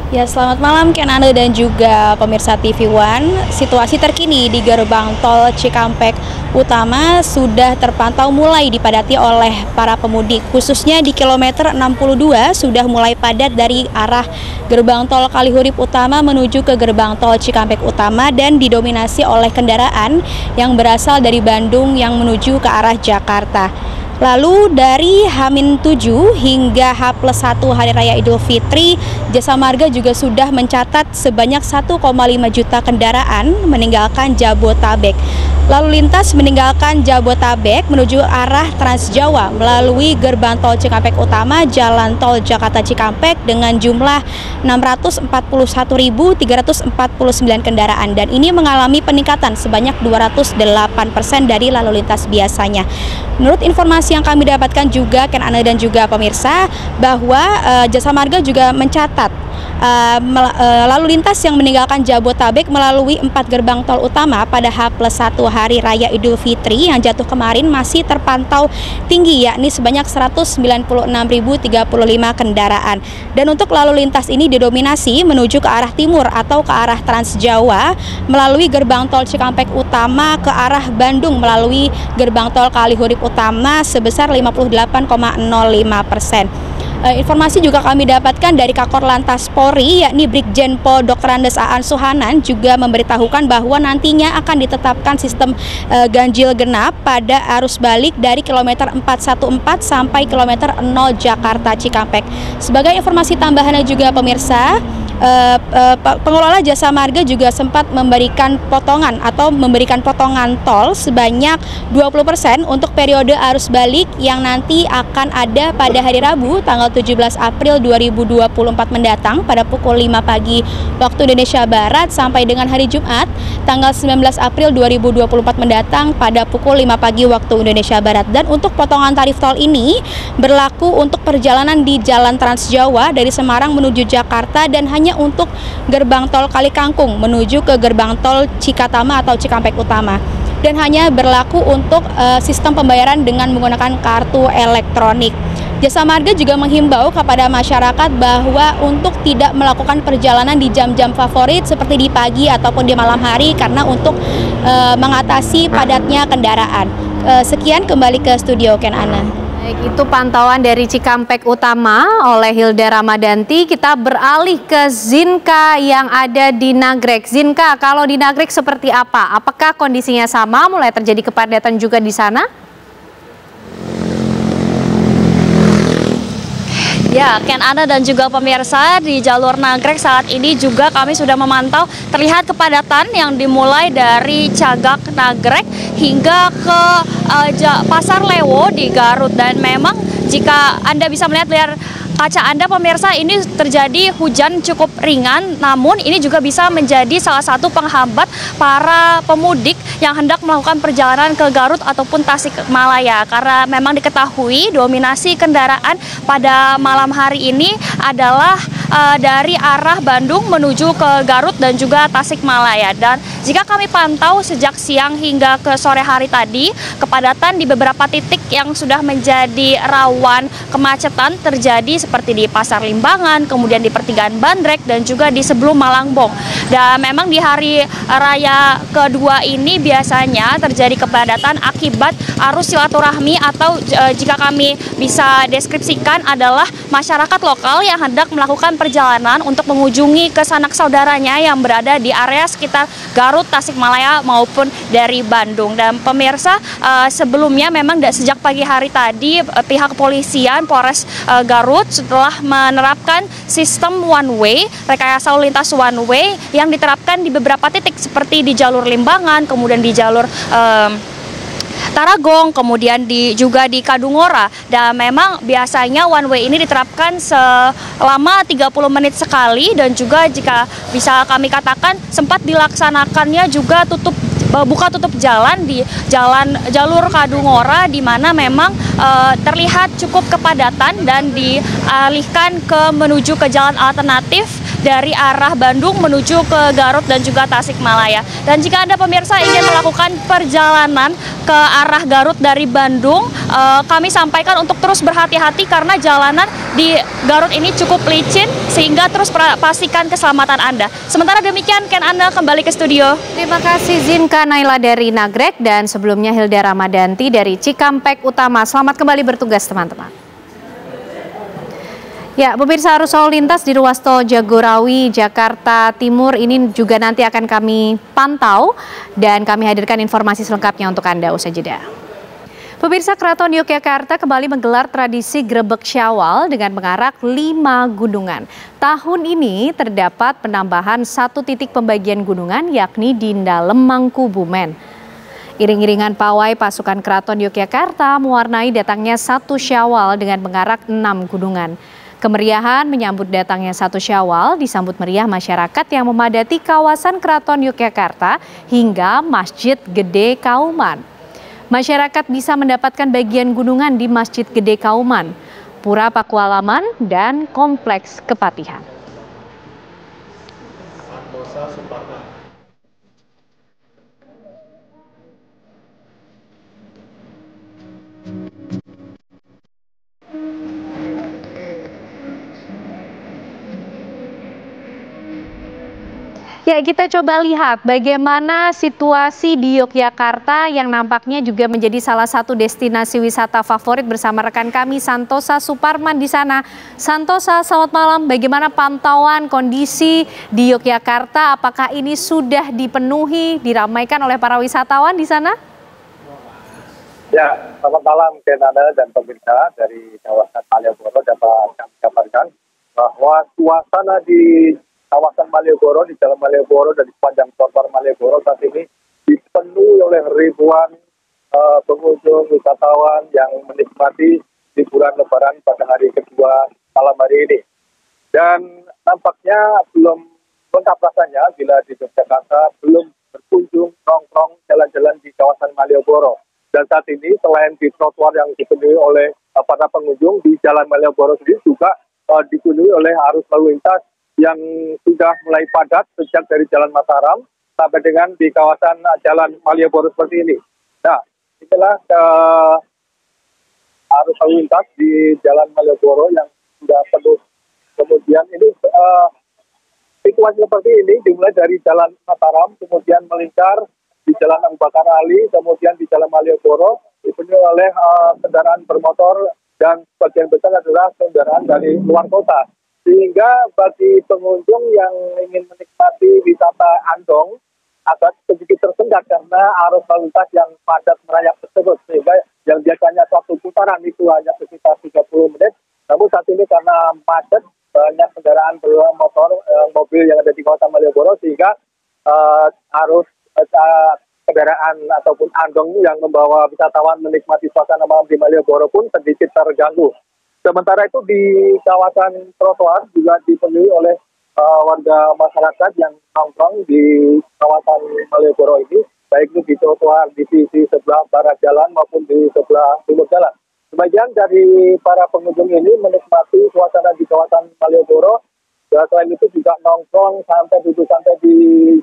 Ya, selamat malam Kenana dan juga pemirsa TV One. Situasi terkini di gerbang tol Cikampek Utama sudah terpantau mulai dipadati oleh para pemudik. Khususnya di kilometer 62 sudah mulai padat dari arah gerbang tol Kalihurip Utama menuju ke gerbang tol Cikampek Utama dan didominasi oleh kendaraan yang berasal dari Bandung yang menuju ke arah Jakarta. Lalu dari H-7 hingga H+1 Hari Raya Idul Fitri, Jasa Marga juga sudah mencatat sebanyak 1,5 juta kendaraan meninggalkan Jabotabek. Lalu lintas meninggalkan Jabotabek menuju arah Trans Jawa melalui gerbang tol Cikampek Utama, Jalan Tol Jakarta Cikampek dengan jumlah 641.349 kendaraan dan ini mengalami peningkatan sebanyak 208% dari lalu lintas biasanya. Menurut informasi yang kami dapatkan juga Kenana dan juga pemirsa bahwa Jasa Marga juga mencatat lalu lintas yang meninggalkan Jabotabek melalui 4 gerbang tol utama pada H+1 Hari Raya Idul Fitri yang jatuh kemarin masih terpantau tinggi, yakni sebanyak 196.035 kendaraan. Dan untuk lalu lintas ini didominasi menuju ke arah timur atau ke arah Trans Jawa melalui gerbang tol Cikampek Utama ke arah Bandung melalui gerbang tol Kalihurip Utama sebesar 58,05%. Informasi juga kami dapatkan dari Kakor Lantas Polri, yakni Brigjen Pol Dr. Andes Aan Suhanan juga memberitahukan bahwa nantinya akan ditetapkan sistem ganjil genap pada arus balik dari kilometer 414 sampai kilometer 0 Jakarta Cikampek. Sebagai informasi tambahannya juga pemirsa, pengelola Jasa Marga juga sempat memberikan potongan tol sebanyak 20% untuk periode arus balik yang nanti akan ada pada hari Rabu tanggal 17 April 2024 mendatang pada pukul 5 pagi waktu Indonesia Barat sampai dengan hari Jumat tanggal 19 April 2024 mendatang pada pukul 5 pagi waktu Indonesia Barat. Dan untuk potongan tarif tol ini berlaku untuk perjalanan di Jalan Trans Jawa dari Semarang menuju Jakarta dan hanya untuk gerbang tol Kalikangkung menuju ke gerbang tol Cikatama atau Cikampek Utama. Dan hanya berlaku untuk sistem pembayaran dengan menggunakan kartu elektronik. Jasa Marga juga menghimbau kepada masyarakat bahwa untuk tidak melakukan perjalanan di jam-jam favorit seperti di pagi ataupun di malam hari karena untuk mengatasi padatnya kendaraan. Sekian, kembali ke studio Kenana. Baik, itu pantauan dari Cikampek Utama oleh Hilda Ramadanti. Kita beralih ke Zinka yang ada di Nagrek. Zinka, kalau di Nagrek seperti apa? Apakah kondisinya sama, mulai terjadi kepadatan juga di sana? Ya, Kenana dan juga pemirsa, di jalur Nagrek saat ini juga kami sudah memantau terlihat kepadatan yang dimulai dari Cagak Nagrek hingga ke Pasar Lewo di Garut. Dan memang jika Anda bisa melihat kaca Anda pemirsa, ini terjadi hujan cukup ringan, namun ini juga bisa menjadi salah satu penghambat para pemudik yang hendak melakukan perjalanan ke Garut ataupun Tasikmalaya, karena memang diketahui dominasi kendaraan pada malam hari ini adalah dari arah Bandung menuju ke Garut dan juga Tasikmalaya. Dan jika kami pantau sejak siang hingga ke sore hari tadi, kepadatan di beberapa titik yang sudah menjadi rawan kemacetan terjadi seperti di Pasar Limbangan, kemudian di pertigaan Bandrek, dan juga di sebelum Malangbong. Dan memang di hari raya kedua ini biasanya terjadi kepadatan akibat arus silaturahmi atau jika kami bisa deskripsikan adalah masyarakat lokal yang hendak melakukan perjalanan untuk mengunjungi ke sanak saudaranya yang berada di area sekitar Garut, Tasikmalaya maupun dari Bandung. Dan pemirsa, sebelumnya memang sejak pagi hari tadi pihak kepolisian Polres Garut setelah menerapkan sistem one way, rekayasa lalu lintas one way yang diterapkan di beberapa titik seperti di jalur Limbangan, kemudian di jalur Taragong, kemudian juga di Kadungora. Dan memang biasanya one way ini diterapkan selama 30 menit sekali, dan juga jika bisa kami katakan sempat dilaksanakannya juga buka tutup jalan di jalur Kadungora, di mana memang terlihat cukup kepadatan dan dialihkan menuju ke jalan alternatif dari arah Bandung menuju ke Garut dan juga Tasikmalaya. Dan jika Anda pemirsa ingin melakukan perjalanan ke arah Garut dari Bandung, kami sampaikan untuk terus berhati-hati karena jalanan di Garut ini cukup licin, sehingga terus pastikan keselamatan Anda. Sementara demikian, Ken Anda kembali ke studio. Terima kasih Zinka Naila dari Nagrek, dan sebelumnya Hilda Ramadanti dari Cikampek Utama. Selamat kembali bertugas teman-teman. Ya, pemirsa, arus lalu lintas di ruas tol Jagorawi, Jakarta Timur ini juga nanti akan kami pantau dan kami hadirkan informasi selengkapnya untuk Anda usai jeda. Pemirsa, Keraton Yogyakarta kembali menggelar tradisi Grebek Syawal dengan mengarak 5 gunungan. Tahun ini terdapat penambahan 1 titik pembagian gunungan, yakni di Dalem Mangkubumen. Iring-iringan pawai pasukan Keraton Yogyakarta mewarnai datangnya 1 Syawal dengan mengarak 6 gunungan. Kemeriahan menyambut datangnya 1 Syawal disambut meriah masyarakat yang memadati kawasan Keraton Yogyakarta hingga Masjid Gede Kauman. Masyarakat bisa mendapatkan bagian gunungan di Masjid Gede Kauman, Pura Pakualaman, dan Kompleks Kepatihan. Ya, kita coba lihat bagaimana situasi di Yogyakarta yang nampaknya juga menjadi salah satu destinasi wisata favorit bersama rekan kami Santosa Suparman di sana. Santosa, selamat malam. Bagaimana pantauan kondisi di Yogyakarta? Apakah ini sudah dipenuhi, diramaikan oleh para wisatawan di sana? Ya, selamat malam Kenana dan pemirsa dari kawasan Malioboro. Dapat kami kabarkan bahwa suasana di kawasan Malioboro, di Jalan Malioboro dan di sepanjang trotoar Malioboro saat ini dipenuhi oleh ribuan pengunjung wisatawan yang menikmati liburan Lebaran pada hari kedua malam hari ini. Dan nampaknya belum lengkap rasanya bila di Yogyakarta belum berkunjung nongkrong jalan-jalan di kawasan Malioboro. Dan saat ini selain di trotoar yang dipenuhi oleh para pengunjung, di Jalan Malioboro sendiri juga dipenuhi oleh arus lalu lintas yang sudah mulai padat sejak dari Jalan Mataram sampai dengan di kawasan Jalan Malioboro seperti ini. Nah, inilah arus lalu lintas di Jalan Malioboro yang sudah penuh. Kemudian ini situasi seperti ini dimulai dari Jalan Mataram, kemudian melingkar di Jalan Abu Bakar Ali, kemudian di Jalan Malioboro dipenuhi oleh kendaraan bermotor dan sebagian besar adalah kendaraan dari luar kota. Sehingga bagi pengunjung yang ingin menikmati wisata Andong agak sedikit tersendat karena arus lalu lintas yang padat merayap tersebut. Sehingga yang biasanya suatu putaran itu hanya sekitar 30 menit. Namun saat ini karena macet, banyak kendaraan bermotor, mobil yang ada di kawasan Malioboro, sehingga arus kendaraan ataupun andong yang membawa wisatawan menikmati suasana malam di Malioboro pun sedikit terganggu. Sementara itu di kawasan trotoar juga dipenuhi oleh warga masyarakat yang nongkrong di kawasan Malioboro ini, baik itu di trotoar di sisi sebelah barat jalan maupun di sebelah timur jalan. Sebagian dari para pengunjung ini menikmati suasana di kawasan Malioboro. Dan selain itu juga nongkrong duduk santai di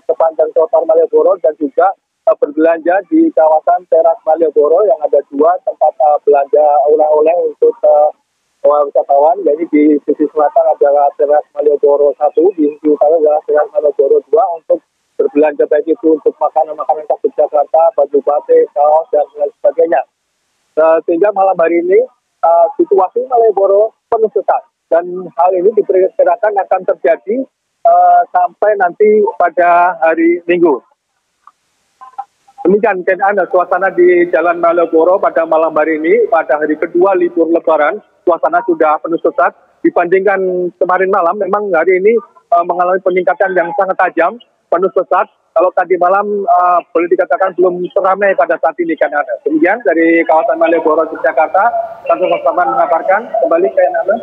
sepanjang trotoar Malioboro dan juga berbelanja di kawasan teras Malioboro yang ada 2 tempat belanja oleh-oleh untuk wisatawan. Jadi di sisi selatan adalah teras Malioboro 1, di sisi utara adalah teras Malioboro 2 untuk berbelanja baik itu untuk makanan-makanan khas Jakarta, baju batik, kaos dan lain sebagainya. Sehingga malam hari ini situasi Malioboro penuh sesak. Dan hal ini diperkirakan akan terjadi sampai nanti pada hari Minggu. Demikian suasana di Jalan Malioboro pada malam hari ini, pada hari kedua libur Lebaran, suasana sudah penuh sesak. Dibandingkan kemarin malam, memang hari ini mengalami peningkatan yang sangat tajam, penuh sesak. Kalau tadi malam boleh dikatakan belum seramai pada saat ini kan ada. Demikian dari kawasan Malioboro, Yogyakarta, Santo Saman mengabarkan kembali ke Nana.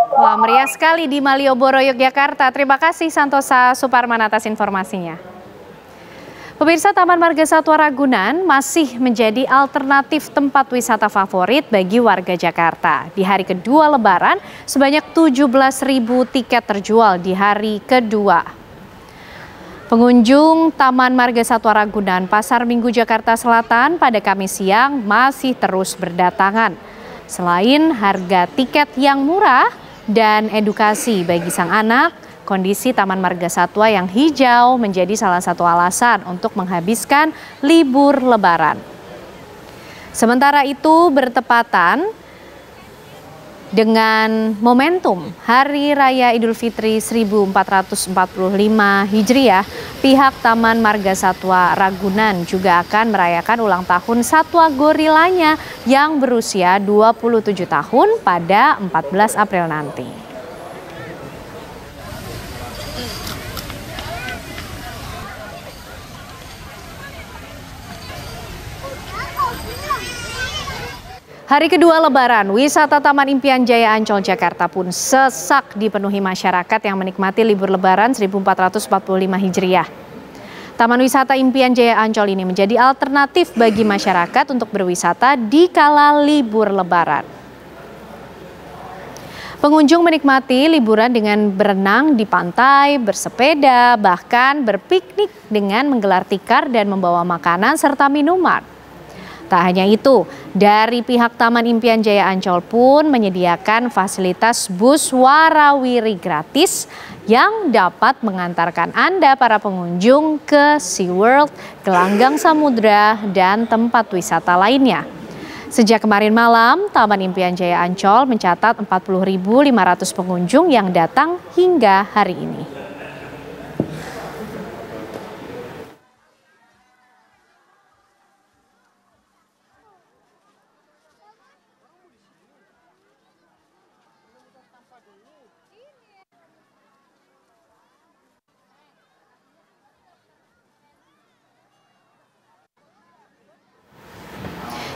Wah, meriah sekali di Malioboro, Yogyakarta. Terima kasih Santosa Suparman atas informasinya. Pemirsa, Taman Marga Satwa Ragunan masih menjadi alternatif tempat wisata favorit bagi warga Jakarta. Di hari kedua Lebaran, sebanyak 17.000 tiket terjual di hari kedua. Pengunjung Taman Marga Satwa Ragunan, Pasar Minggu, Jakarta Selatan pada Kamis siang masih terus berdatangan. Selain harga tiket yang murah dan edukasi bagi sang anak, kondisi Taman Marga Satwa yang hijau menjadi salah satu alasan untuk menghabiskan libur Lebaran. Sementara itu bertepatan dengan momentum Hari Raya Idul Fitri 1445 Hijriah, pihak Taman Marga Satwa Ragunan juga akan merayakan ulang tahun satwa gorilanya yang berusia 27 tahun pada 14 April nanti. Hari kedua Lebaran, wisata Taman Impian Jaya Ancol Jakarta pun sesak dipenuhi masyarakat yang menikmati libur Lebaran 1445 Hijriah. Taman wisata Impian Jaya Ancol ini menjadi alternatif bagi masyarakat untuk berwisata di kala libur Lebaran. Pengunjung menikmati liburan dengan berenang di pantai, bersepeda, bahkan berpiknik dengan menggelar tikar dan membawa makanan serta minuman. Tak hanya itu, dari pihak Taman Impian Jaya Ancol pun menyediakan fasilitas bus warawiri gratis yang dapat mengantarkan Anda para pengunjung ke SeaWorld, Gelanggang Samudra, dan tempat wisata lainnya. Sejak kemarin malam, Taman Impian Jaya Ancol mencatat 40.500 pengunjung yang datang hingga hari ini.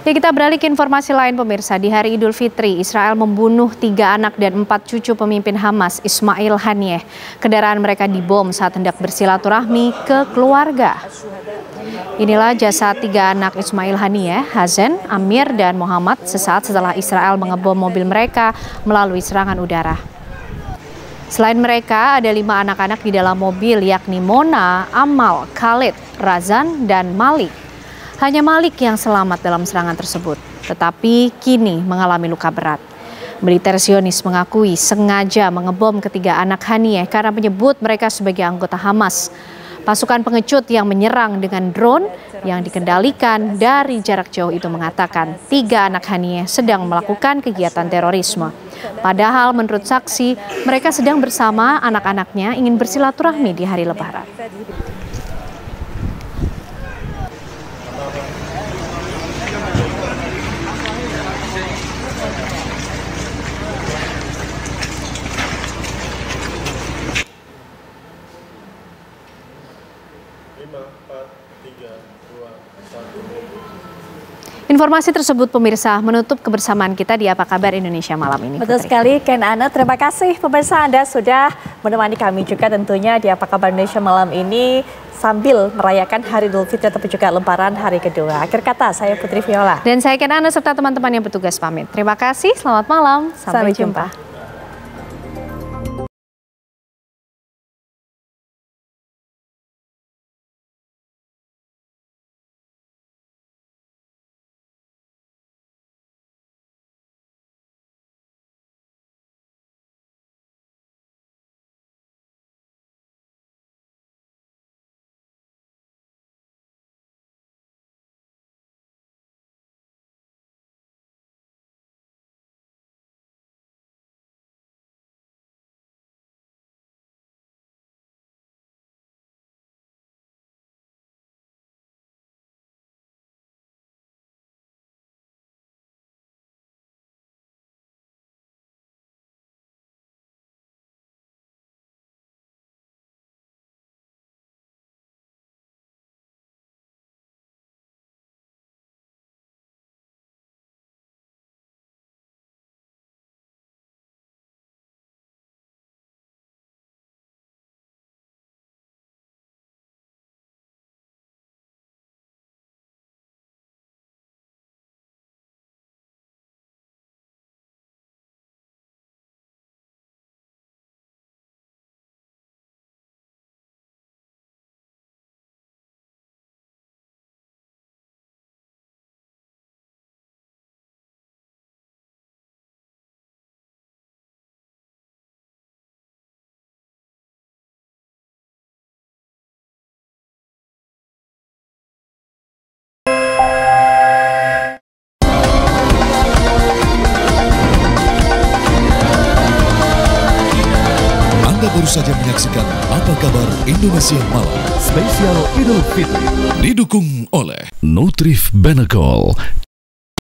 Ya, kita beralih ke informasi lain pemirsa. Di hari Idul Fitri, Israel membunuh 3 anak dan 4 cucu pemimpin Hamas, Ismail Haniyeh. Kendaraan mereka dibom saat hendak bersilaturahmi ke keluarga. Inilah jasad 3 anak Ismail Haniyeh, Hazen, Amir, dan Muhammad sesaat setelah Israel mengebom mobil mereka melalui serangan udara. Selain mereka, ada 5 anak-anak di dalam mobil, yakni Mona, Amal, Khalid, Razan, dan Malik. Hanya Malik yang selamat dalam serangan tersebut, tetapi kini mengalami luka berat. Militer Zionis mengakui sengaja mengebom ketiga anak Haniyeh karena menyebut mereka sebagai anggota Hamas. Pasukan pengecut yang menyerang dengan drone yang dikendalikan dari jarak jauh itu mengatakan 3 anak Haniyeh sedang melakukan kegiatan terorisme. Padahal menurut saksi, mereka sedang bersama anak-anaknya ingin bersilaturahmi di hari Lebaran. Informasi tersebut pemirsa menutup kebersamaan kita di Apa Kabar Indonesia malam ini. Betul sekali Ken Ana, terima kasih pemirsa Anda sudah menemani kami juga tentunya di Apa Kabar Indonesia malam ini sambil merayakan Hari Idul Fitri tapi juga Lebaran hari kedua. Akhir kata saya Putri Viola. Dan saya Ken Ana serta teman-teman yang bertugas pamit. Terima kasih, selamat malam, sampai jumpa. Baru saja menyaksikan Apa Kabar Indonesia Malam spesial Idul Fitri didukung oleh Nutrif Benekol,